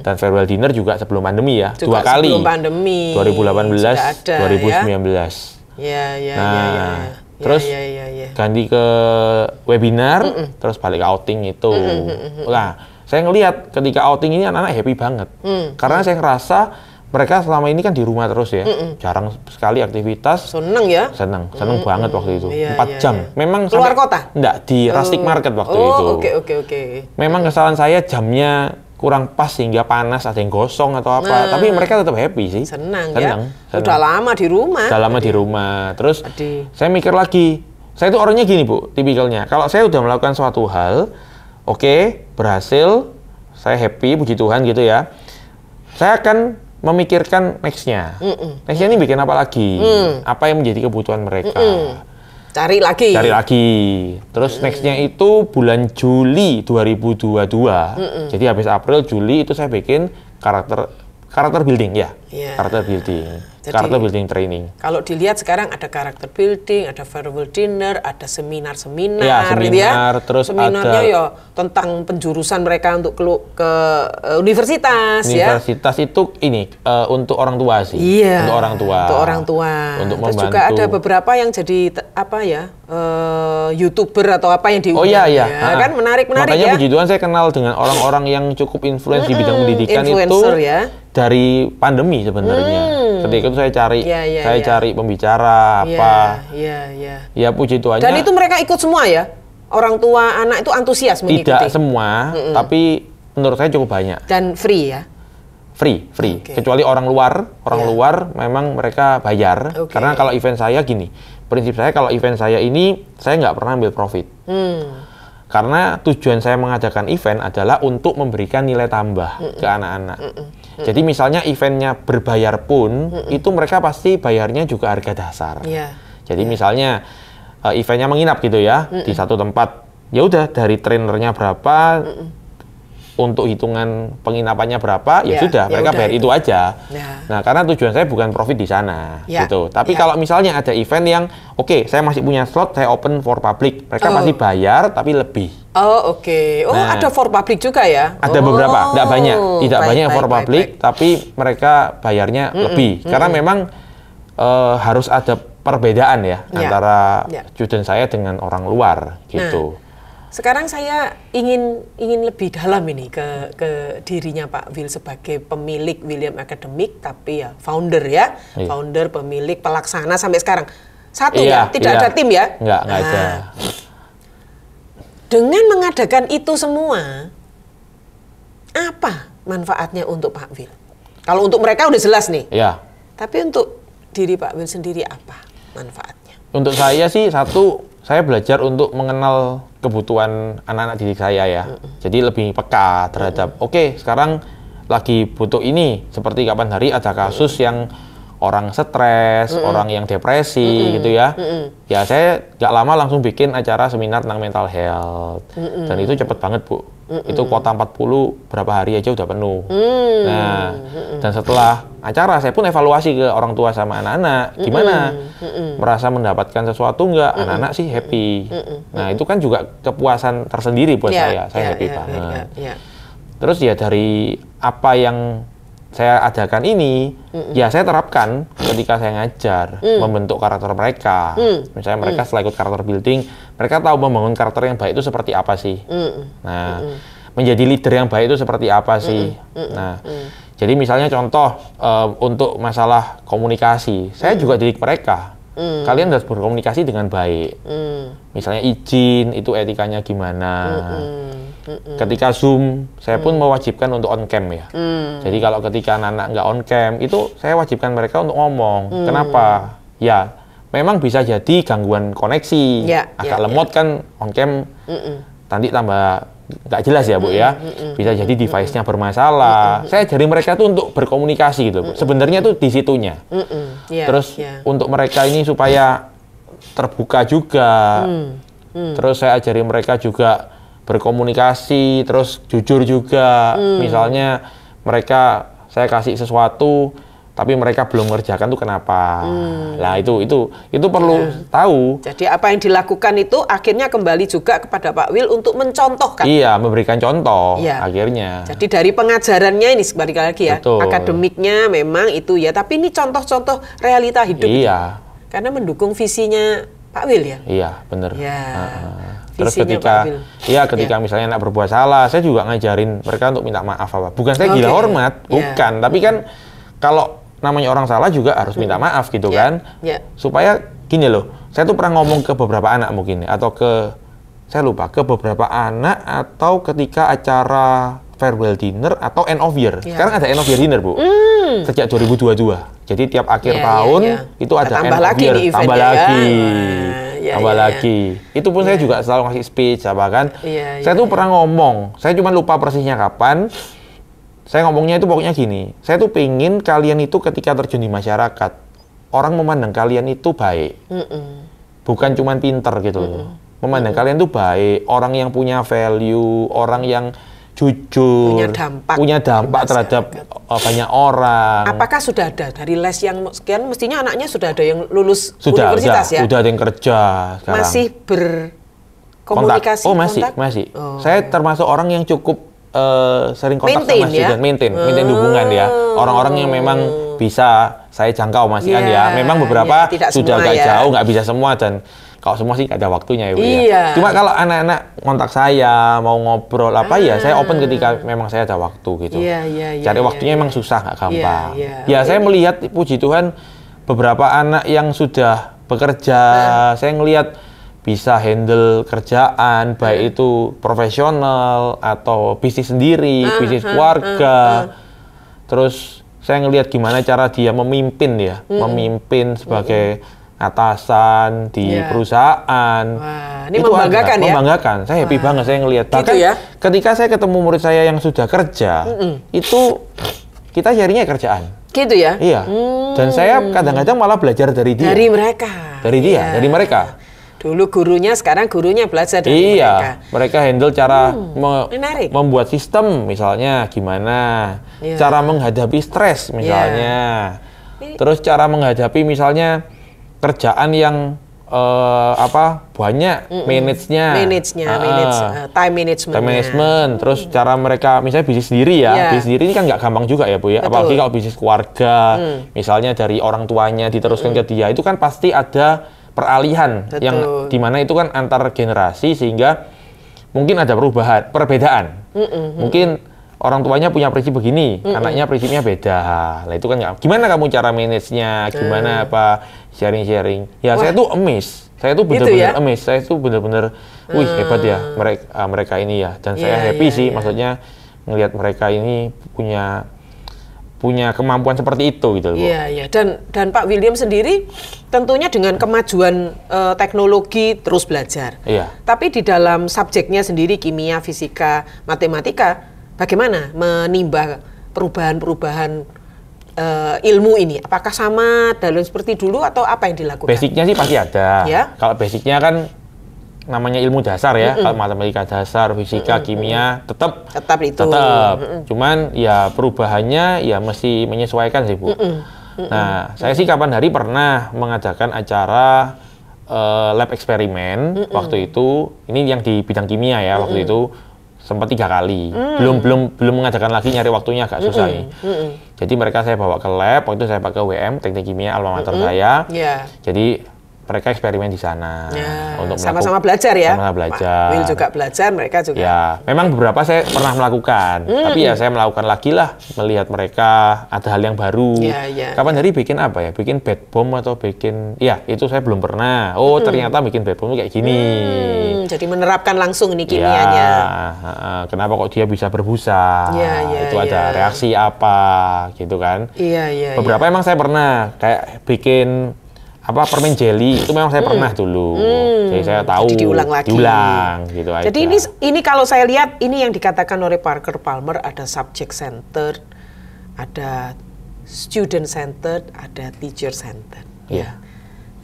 Dan farewell dinner juga sebelum pandemi ya, juga 2 kali. Sebelum pandemi. 2018, 2019. Terus ganti ke webinar, terus balik ke outing itu. Nah, saya ngelihat ketika outing ini anak-anak happy banget. Karena saya ngerasa mereka selama ini kan di rumah terus ya, jarang sekali aktivitas. Seneng ya? Seneng banget waktu itu. 4 jam. Memang keluar kota? Enggak, di Rustic Market waktu itu. Oke. Memang kesalahan saya jamnya kurang pas sehingga panas, ada yang gosong atau apa. Tapi mereka tetap happy sih. Senang. Udah lama di rumah. Udah lama di rumah. Terus saya mikir lagi, saya itu orangnya gini Bu, tipikalnya. Kalau saya udah melakukan suatu hal, oke, berhasil, saya happy, puji Tuhan gitu ya. Saya akan memikirkan next-nya. Next-nya ini bikin apa lagi? Apa yang menjadi kebutuhan mereka? Cari lagi. Terus next-nya itu bulan Juli 2022. Jadi habis April, Juli itu saya bikin karakter building ya. Karakter building. Jadi, karakter building training. Kalau dilihat sekarang ada karakter building, ada farewell dinner, ada seminar-seminar gitu ya. Terus seminarnya ada ya tentang penjurusan mereka untuk ke universitas ya. Universitas itu ini untuk orang tua sih. Iya. Untuk orang tua. Untuk orang tua. Untuk terus membantu. juga ada beberapa yang jadi apa ya? YouTuber atau apa yang diundang. Oh iya. Ya. Kan menarik Makanya ya. puji Tuhan saya kenal dengan orang-orang yang cukup influence di bidang pendidikan itu ya. dari pandemi sebenarnya. Ketika itu saya cari pembicara apa. Ya puji Tuhannya. Dan itu mereka ikut semua ya? Orang tua anak itu antusias mengikuti? Tidak semua, tapi menurut saya cukup banyak. Dan free ya? Free. Kecuali orang luar memang mereka bayar. Karena kalau event saya gini, prinsip saya kalau event saya ini, saya nggak pernah ambil profit. Karena tujuan saya mengadakan event adalah untuk memberikan nilai tambah ke anak-anak. Jadi misalnya eventnya berbayar pun, itu mereka pasti bayarnya juga harga dasar. Jadi misalnya eventnya menginap gitu ya, di satu tempat. Ya udah dari trainernya berapa, untuk hitungan penginapannya berapa, ya sudah mereka bayar itu aja. Nah, karena tujuan saya bukan profit di sana, gitu. Tapi kalau misalnya ada event yang, saya masih punya slot, saya open for public, mereka pasti bayar, tapi lebih. Nah, ada for public juga ya? Ada beberapa, tidak banyak for public, tapi mereka bayarnya lebih. Karena memang harus ada perbedaan ya antara student saya dengan orang luar, gitu. Sekarang saya ingin lebih dalam ini ke dirinya Pak Will sebagai pemilik William Academic, tapi ya founder ya, founder, pemilik, pelaksana sampai sekarang. Satu tidak ada tim ya? Nggak ada. Dengan mengadakan itu semua, apa manfaatnya untuk Pak Will? Kalau untuk mereka udah jelas nih. Tapi untuk diri Pak Will sendiri apa manfaatnya? Untuk saya sih saya belajar untuk mengenal kebutuhan anak-anak didik saya ya. Jadi lebih peka terhadap, sekarang lagi butuh ini. Seperti kapan hari ada kasus yang orang stres, orang yang depresi gitu ya. Ya saya nggak lama langsung bikin acara seminar tentang mental health. Dan itu cepet banget Bu. Itu kuota 40 berapa hari aja udah penuh. Nah, dan setelah acara saya pun evaluasi ke orang tua sama anak-anak. Gimana? Merasa mendapatkan sesuatu nggak? Anak-anak sih happy. Nah, itu kan juga kepuasan tersendiri buat saya. Saya happy banget. Terus ya dari apa yang saya adakan ini, ya saya terapkan ketika saya ngajar, membentuk karakter mereka. Misalnya mereka setelah ikut karakter building, mereka tahu membangun karakter yang baik itu seperti apa sih. Nah, menjadi leader yang baik itu seperti apa sih. Nah, jadi misalnya contoh untuk masalah komunikasi, saya juga didik mereka. Kalian harus berkomunikasi dengan baik. Misalnya izin, itu etikanya gimana. Ketika Zoom, saya pun mewajibkan untuk on cam ya. Jadi kalau ketika anak-anak nggak on cam, itu saya wajibkan mereka untuk ngomong. Kenapa? Ya, memang bisa jadi gangguan koneksi. Agak lemot kan on cam, nanti tambah nggak jelas ya Bu ya. Bisa jadi device-nya bermasalah. Saya ajari mereka tuh untuk berkomunikasi gitu Bu. Sebenarnya tuh di situnya. Terus untuk mereka ini supaya terbuka juga. Terus saya ajari mereka juga berkomunikasi, terus jujur juga. Misalnya mereka saya kasih sesuatu tapi mereka belum mengerjakan tuh kenapa? Nah itu perlu tahu. Jadi apa yang dilakukan itu akhirnya kembali juga kepada Pak Wil untuk mencontohkan. Iya, memberikan contoh akhirnya. Jadi dari pengajarannya ini balik lagi ya, Betul. Akademiknya memang itu ya, tapi ini contoh-contoh realita hidup. Iya. Karena mendukung visinya Pak Wil ya. Iya, benar. Ya. Terus ketika misalnya anak berbuat salah, saya juga ngajarin mereka untuk minta maaf apa. Bukan saya gila hormat, bukan. Tapi kan kalau namanya orang salah juga harus minta maaf gitu kan. Supaya gini loh, saya tuh pernah ngomong ke beberapa anak mungkin atau saya lupa, ke beberapa anak atau ketika acara farewell dinner atau end of year. Sekarang ada end of year dinner Bu. Sejak 2022. Jadi tiap akhir tahun itu ada end of year, tambah lagi. Itu pun saya juga selalu ngasih speech apa kan. Saya tuh pernah ngomong, saya cuma lupa persisnya kapan. Saya ngomongnya itu pokoknya gini, saya tuh pingin kalian itu ketika terjun di masyarakat, orang memandang kalian itu baik. Bukan cuma pinter gitu. Memandang kalian itu baik, orang yang punya value, orang yang jujur, punya dampak terhadap banyak orang. Apakah sudah ada dari les yang sekian, mestinya anaknya sudah ada yang lulus universitas ya? Sudah ada yang kerja sekarang. Masih berkomunikasi? Masih. Saya termasuk orang yang cukup sering kontak sama student, maintain hubungan ya. Orang-orang yang memang bisa saya jangkau masih kan ya. Memang beberapa sudah agak jauh, nggak bisa semua, dan kalau semua sih nggak ada waktunya ya Bu ya. Cuma kalau anak-anak kontak saya mau ngobrol apa ya, saya open ketika memang saya ada waktu gitu. Cari waktunya memang susah, nggak gampang. Saya melihat puji Tuhan beberapa anak yang sudah bekerja, saya ngelihat bisa handle kerjaan, baik itu profesional atau bisnis sendiri, bisnis keluarga. Terus saya ngelihat gimana cara dia memimpin ya, memimpin sebagai atasan di perusahaan. Wah, ini itu membanggakan ya? Membanggakan, saya happy banget saya ngelihat. Bahkan ketika saya ketemu murid saya yang sudah kerja, itu kita sharingnya kerjaan. Gitu ya? Iya. Dan saya kadang-kadang malah belajar dari dia. Dari mereka. Dari mereka. Dulu gurunya, sekarang gurunya belajar dari mereka. Mereka handle cara membuat sistem, misalnya gimana, cara menghadapi stres misalnya, terus cara menghadapi misalnya kerjaan yang banyak time management, terus cara mereka misalnya bisnis sendiri ya, bisnis sendiri ini kan nggak gampang juga ya Bu ya, apalagi kalau bisnis keluarga, misalnya dari orang tuanya diteruskan ke dia, itu kan pasti ada peralihan yang dimana itu kan antar generasi, sehingga mungkin ada perbedaan. Mungkin orang tuanya punya prinsip begini, anaknya prinsipnya beda. Nah itu kan gimana kamu cara manage-nya, gimana sharing-sharing. Ya saya tuh amazed, saya tuh bener-bener amazed, saya tuh bener-bener, wih hebat ya mereka ini ya. Dan saya happy sih, maksudnya ngelihat mereka ini punya kemampuan seperti itu gitu loh. Iya. Dan Pak William sendiri tentunya dengan kemajuan teknologi terus belajar. Tapi di dalam subjeknya sendiri, kimia, fisika, matematika, bagaimana menimba perubahan-perubahan ilmu ini? Apakah sama dalam seperti dulu atau apa yang dilakukan? Basicnya sih pasti ada. Kalau basicnya kan namanya ilmu dasar ya, kalau matematika dasar, fisika, kimia, tetap itu. Cuman ya perubahannya ya mesti menyesuaikan sih Bu. Nah, saya sih kapan hari pernah mengadakan acara lab eksperimen waktu itu. Ini yang di bidang kimia ya, waktu itu sempat 3 kali. Belum mengadakan lagi, nyari waktunya agak susah nih. Jadi mereka saya bawa ke lab, waktu itu saya pakai WM, teknik kimia alma mater saya. Jadi mereka eksperimen di sana untuk sama-sama belajar ya. Sama-sama belajar. Pak Will juga belajar, mereka juga. Ya, memang beberapa saya pernah melakukan, tapi ya saya melakukan lagi lah, melihat mereka ada hal yang baru. Kapan hari bikin apa ya? Bikin bad bomb atau bikin, ya itu saya belum pernah. Oh ternyata bikin bad bomb kayak gini. Jadi menerapkan langsung ini kimianya. Kenapa kok dia bisa berbusa? Itu ada reaksi apa, gitu kan? Beberapa emang saya pernah kayak bikin permen jelly itu memang saya pernah dulu. Jadi saya tahu. Jadi diulang lagi. Gitu aja. Jadi ini kalau saya lihat ini yang dikatakan oleh Parker Palmer, ada subject centered, ada student centered, ada teacher centered. Ya.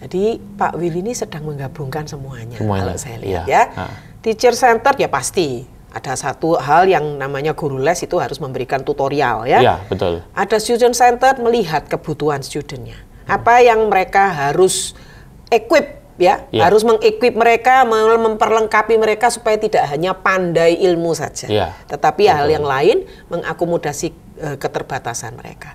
Jadi Pak Will ini sedang menggabungkan semuanya. Kalau saya lihat ya. Teacher centered ya pasti. Ada satu hal yang namanya guru les itu harus memberikan tutorial ya. Iya, betul. Ada student centered, melihat kebutuhan studentnya. Apa yang mereka harus equip ya, harus mengequip mereka, memperlengkapi mereka supaya tidak hanya pandai ilmu saja, tetapi hal yang lain mengakomodasi keterbatasan mereka.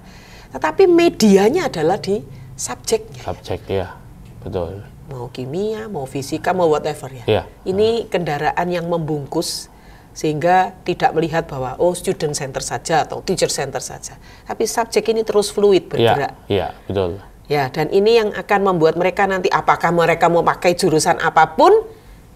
Tetapi medianya adalah di subjeknya. Subjek ya, betul. Mau kimia, mau fisika, mau whatever ya. Ini kendaraan yang membungkus sehingga tidak melihat bahwa student center saja atau teacher center saja, tapi subjek ini terus fluid bergerak. Iya, betul. Ya, dan ini yang akan membuat mereka nanti apakah mereka mau pakai jurusan apapun,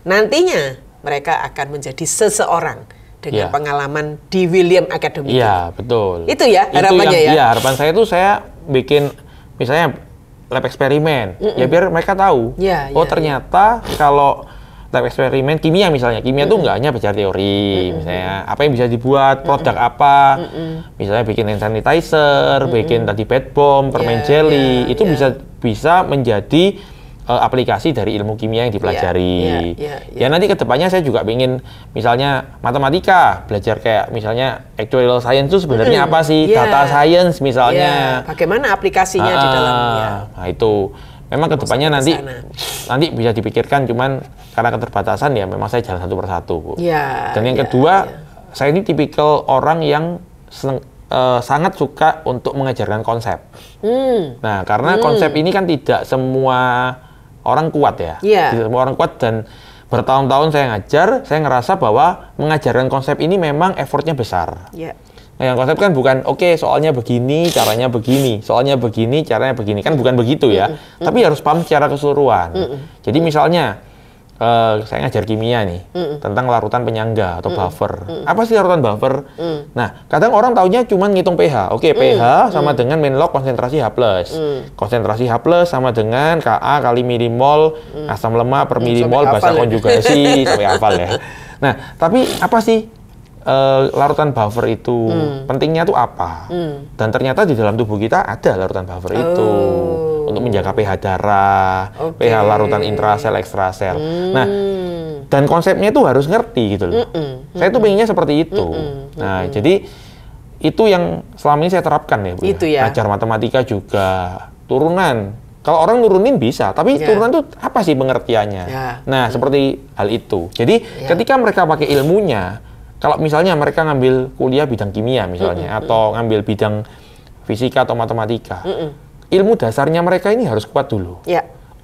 nantinya mereka akan menjadi seseorang dengan pengalaman di William Academy. Iya, betul. Itu ya harapannya ya? Iya, harapan saya itu saya bikin misalnya lab eksperimen, ya biar mereka tahu. Ternyata kalau lab eksperimen kimia misalnya, kimia itu nggak hanya belajar teori, misalnya apa yang bisa dibuat, produk apa, misalnya bikin hand sanitizer, bikin tadi bad bomb, permen jelly, itu bisa menjadi aplikasi dari ilmu kimia yang dipelajari. Ya nanti kedepannya saya juga ingin misalnya matematika, belajar kayak misalnya actuarial science itu sebenarnya apa sih, data science misalnya. Bagaimana aplikasinya di dalamnya. Nah itu. Memang kedepannya nanti bisa dipikirkan, cuman karena keterbatasan ya memang saya jalan satu persatu, Bu. Dan yang kedua, saya ini tipikal orang yang sangat suka untuk mengajarkan konsep. Nah, karena konsep ini kan tidak semua orang kuat ya. Tidak semua orang kuat, dan bertahun-tahun saya ngajar, saya ngerasa bahwa mengajarkan konsep ini memang effortnya besar. Nah, yang konsep kan bukan soalnya begini, caranya begini, soalnya begini, caranya begini, kan bukan begitu ya. Tapi harus paham secara keseluruhan. Jadi misalnya saya ngajar kimia nih tentang larutan penyangga atau buffer. Apa sih larutan buffer? Nah, kadang orang taunya cuma ngitung pH. pH sama dengan main log konsentrasi H+. Konsentrasi H+ sama dengan Ka kali milimol asam lemak per milimol, bahasa konjugasi sampai hafal ya. Nah, tapi apa sih larutan buffer itu? Pentingnya tuh apa? Dan ternyata di dalam tubuh kita ada larutan buffer itu untuk menjaga pH darah, pH larutan intrasel, ekstrasel. Nah, dan konsepnya itu harus ngerti gitu loh. Saya tuh pengennya seperti itu. Nah, jadi itu yang selama ini saya terapkan ya, Bu. Ngajar matematika juga turunan. Kalau orang nurunin bisa, tapi turunan itu apa sih pengertiannya? Nah, seperti hal itu. Jadi ketika mereka pakai ilmunya, kalau misalnya mereka ngambil kuliah bidang kimia misalnya, atau ngambil bidang fisika atau matematika, ilmu dasarnya mereka ini harus kuat dulu.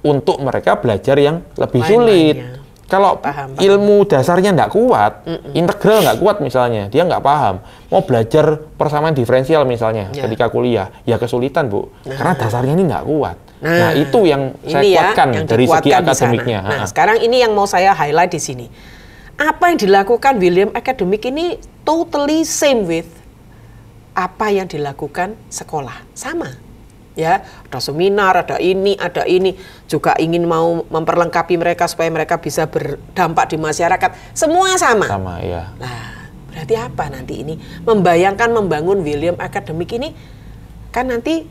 Untuk mereka belajar yang lebih sulit. Kalau ilmu dasarnya nggak kuat, integral nggak kuat misalnya, dia nggak paham. Mau belajar persamaan diferensial misalnya ketika kuliah, ya kesulitan, Bu. Karena dasarnya ini nggak kuat. Nah, itu yang saya kuatkan dari segi akademiknya. Nah, sekarang ini yang mau saya highlight di sini. Apa yang dilakukan William Academic ini totally same with apa yang dilakukan sekolah. Sama. Ya, ada seminar, ada ini, juga ingin mau memperlengkapi mereka supaya mereka bisa berdampak di masyarakat. Semua sama. Sama, ya. Nah, berarti apa nanti ini? Membayangkan membangun William Academic ini kan nanti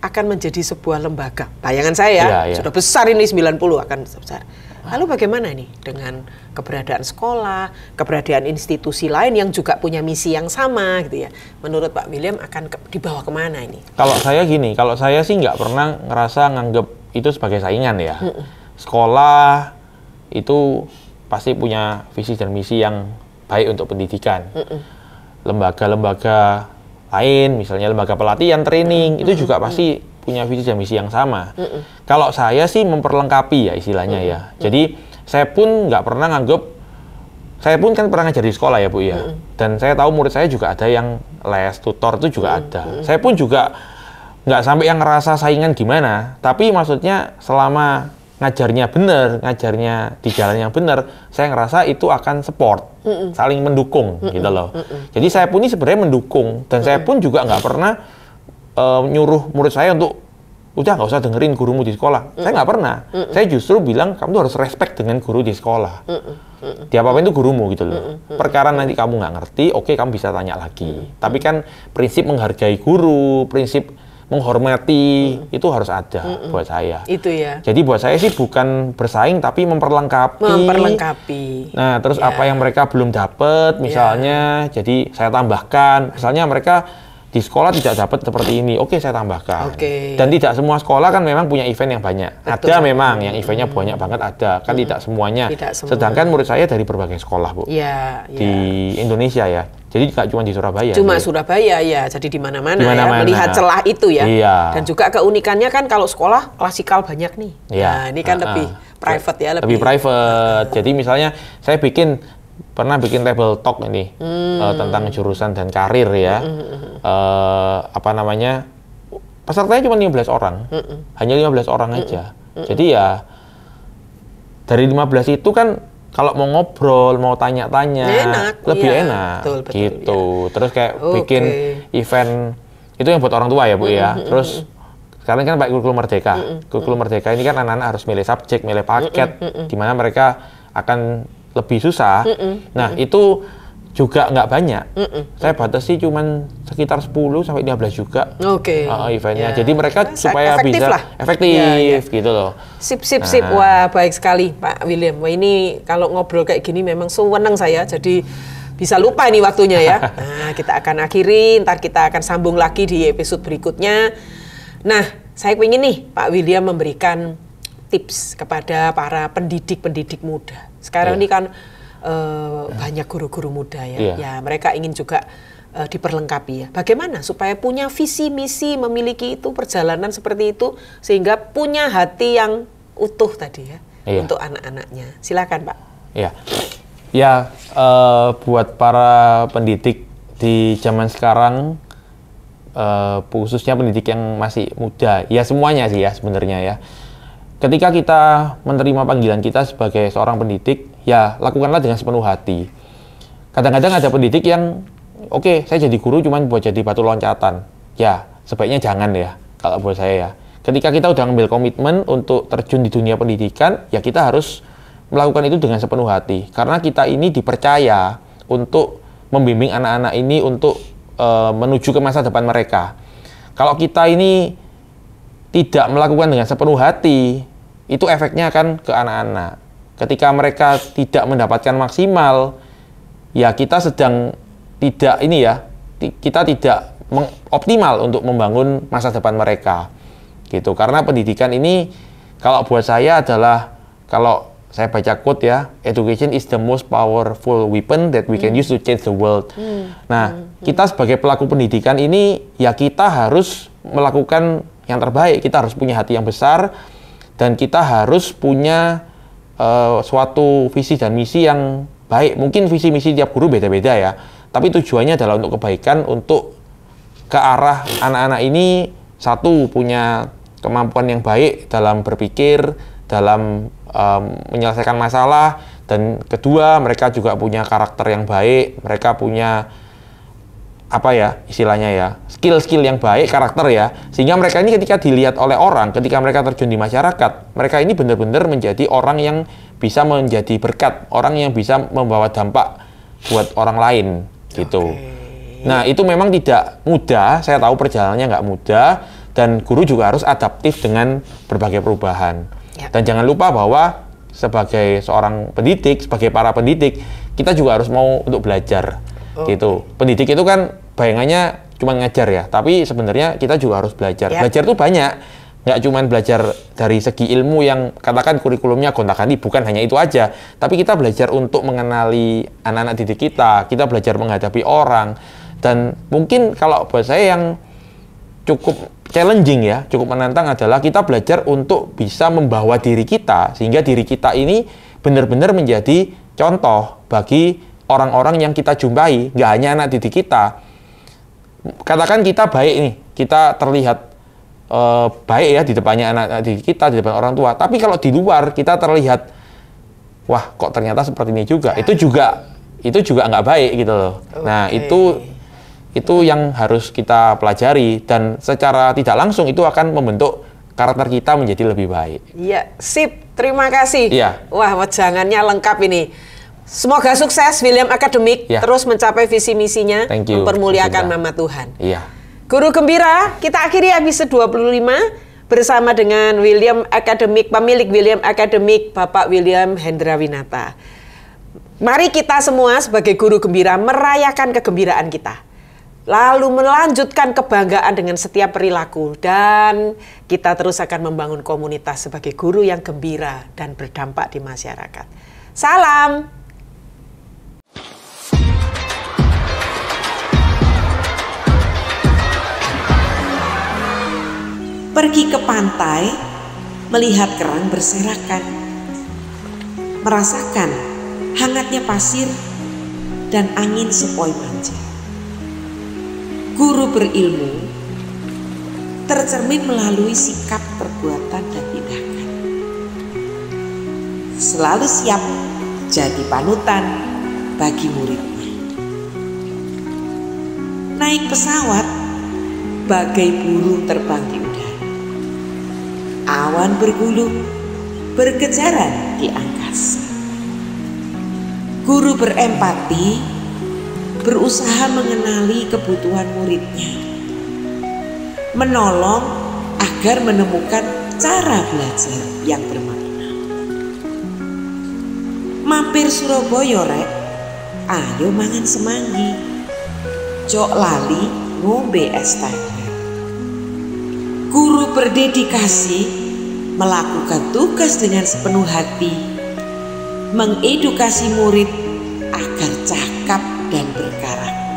akan menjadi sebuah lembaga. Bayangan saya sudah besar ini 90 akan besar. Lalu bagaimana ini dengan keberadaan sekolah, keberadaan institusi lain yang juga punya misi yang sama gitu ya? Menurut Pak William akan dibawa kemana ini? Kalau saya gini, kalau saya sih nggak pernah ngerasa nganggep itu sebagai saingan ya. Sekolah itu pasti punya visi dan misi yang baik untuk pendidikan. Lembaga-lembaga lain, misalnya lembaga pelatihan, training, itu juga pasti punya visi dan misi yang sama. Kalau saya sih memperlengkapi ya istilahnya ya. Jadi saya pun nggak pernah nganggep, saya pun kan pernah ngajar di sekolah ya Bu ya. Dan saya tahu murid saya juga ada yang les, tutor itu juga ada. Saya pun juga nggak sampai yang ngerasa saingan gimana. Tapi maksudnya selama ngajarnya benar, ngajarnya di jalan yang benar, saya ngerasa itu akan support, saling mendukung gitu loh. Jadi saya pun ini sebenarnya mendukung, dan saya pun juga nggak pernah nyuruh murid saya untuk udah nggak usah dengerin gurumu di sekolah. Saya nggak pernah. Saya justru bilang kamu tuh harus respect dengan guru di sekolah. Di apa-apain itu gurumu gitu loh. Perkara nanti kamu nggak ngerti, oke kamu bisa tanya lagi. Tapi kan prinsip menghargai guru, prinsip menghormati itu harus ada buat saya. Itu ya. Jadi buat saya sih bukan bersaing tapi memperlengkapi. Memperlengkapi. Nah, terus apa yang mereka belum dapat misalnya, jadi saya tambahkan. Misalnya mereka di sekolah tidak dapat seperti ini, oke saya tambahkan. Dan tidak semua sekolah kan memang punya event yang banyak. Betul. Ada memang yang eventnya banyak banget ada, kan tidak semuanya. Tidak semua. Sedangkan murid saya dari berbagai sekolah Bu, di Indonesia ya. Jadi nggak cuma di Surabaya. Cuma Surabaya ya, jadi di mana-mana ya, melihat celah itu ya. Iya. Dan juga keunikannya kan kalau sekolah klasikal banyak nih. Iya. Nah, ini kan lebih private ya, lebih private. Jadi misalnya saya pernah bikin table talk ini tentang jurusan dan karir ya. Apa namanya? Pesertanya cuma 15 orang. Hanya 15 orang aja. Jadi ya dari 15 itu kan kalau mau ngobrol, mau tanya-tanya, lebih enak. Betul, gitu. Ya. Terus kayak bikin event itu yang buat orang tua ya Bu ya. Terus sekarang kan pakai kurikulum Merdeka. Kurikulum Merdeka ini kan anak-anak harus milih subjek, milih paket, di mana mereka akan lebih susah. Nah, itu juga nggak banyak. Saya batasi cuman sekitar 10 sampai 15 juga. Eventnya. Jadi mereka supaya bisa efektif gitu loh. Sip. Wah, baik sekali Pak William. Wah, ini kalau ngobrol kayak gini memang seneng saya. Jadi bisa lupa ini waktunya ya. Nah, kita akan akhiri, ntar kita akan sambung lagi di episode berikutnya. Nah, saya ingin nih Pak William memberikan tips kepada para pendidik muda. Sekarang ini kan banyak guru-guru muda ya. Ya, mereka ingin juga diperlengkapi ya. Bagaimana supaya punya visi misi, memiliki itu perjalanan seperti itu sehingga punya hati yang utuh tadi ya untuk anak-anaknya. Silakan Pak. Ya, buat para pendidik di zaman sekarang, khususnya pendidik yang masih muda, ya semuanya sih ya sebenarnya ya. Ketika kita menerima panggilan kita sebagai seorang pendidik, ya lakukanlah dengan sepenuh hati. Kadang-kadang ada pendidik yang, oke, saya jadi guru cuma buat jadi batu loncatan. Ya, sebaiknya jangan ya, kalau buat saya ya. Ketika kita udah ngambil komitmen untuk terjun di dunia pendidikan, ya kita harus melakukan itu dengan sepenuh hati. Karena kita ini dipercaya untuk membimbing anak-anak ini untuk menuju ke masa depan mereka. Kalau kita ini tidak melakukan dengan sepenuh hati, itu efeknya akan ke anak-anak. Ketika mereka tidak mendapatkan maksimal, ya kita sedang tidak kita tidak optimal untuk membangun masa depan mereka. Gitu. Karena pendidikan ini kalau buat saya adalah, kalau saya baca quote ya, education is the most powerful weapon that we can use to change the world. Nah, kita sebagai pelaku pendidikan ini, ya kita harus melakukan yang terbaik. Kita harus punya hati yang besar, dan kita harus punya suatu visi dan misi yang baik. Mungkin visi misi tiap guru beda-beda ya, tapi tujuannya adalah untuk kebaikan, untuk ke arah anak-anak ini, satu, punya kemampuan yang baik dalam berpikir, dalam menyelesaikan masalah, dan kedua, mereka juga punya karakter yang baik, mereka punya apa ya istilahnya ya, skill-skill yang baik, karakter ya, sehingga mereka ini ketika dilihat oleh orang, ketika mereka terjun di masyarakat, mereka ini benar-benar menjadi orang yang bisa menjadi berkat, orang yang bisa membawa dampak buat orang lain gitu. Nah, itu memang tidak mudah, saya tahu perjalanannya nggak mudah, dan guru juga harus adaptif dengan berbagai perubahan. Dan jangan lupa bahwa sebagai seorang pendidik, sebagai para pendidik, kita juga harus mau untuk belajar. Gitu. Pendidik itu kan bayangannya cuma ngajar ya, tapi sebenarnya kita juga harus belajar. Belajar tuh banyak, nggak cuma belajar dari segi ilmu yang katakan kurikulumnya gonta-ganti, bukan hanya itu aja, tapi kita belajar untuk mengenali anak-anak didik kita belajar menghadapi orang. Dan mungkin kalau buat saya yang cukup challenging ya, cukup menantang adalah kita belajar untuk bisa membawa diri kita sehingga diri kita ini benar-benar menjadi contoh bagi orang-orang yang kita jumpai, nggak hanya anak didik kita. Katakan kita baik nih, kita terlihat baik ya di depannya anak didik kita, di depan orang tua. Tapi kalau di luar kita terlihat, wah kok ternyata seperti ini juga. Itu juga nggak baik gitu loh. Nah itu yang harus kita pelajari dan secara tidak langsung itu akan membentuk karakter kita menjadi lebih baik. Iya, sip. Terima kasih. Iya. Wah, wejangannya lengkap ini. Semoga sukses William Academic terus mencapai visi misinya, mempermuliakan nama Tuhan. Iya. Guru Gembira, kita akhiri episode 25 bersama dengan William Academic, pemilik William Academic, Bapak William Hendrawinata. Mari kita semua sebagai guru gembira merayakan kegembiraan kita. Lalu melanjutkan kebanggaan dengan setiap perilaku. Dan kita terus akan membangun komunitas sebagai guru yang gembira dan berdampak di masyarakat. Salam! Pergi ke pantai, melihat kerang berserakan. Merasakan hangatnya pasir dan angin sepoi manja. Guru berilmu tercermin melalui sikap, perbuatan, dan tindakan. Selalu siap jadi panutan bagi muridnya. Naik pesawat bagai burung terbang di udara. Awan bergulung berkejaran di angkasa. Guru berempati, berusaha mengenali kebutuhan muridnya, menolong agar menemukan cara belajar yang bermakna. Mampir Surabaya rek, ayo mangan semanggi, jok lali ngombe es teh. Guru berdedikasi melakukan tugas dengan sepenuh hati, mengedukasi murid agar cakap dan berkarakter.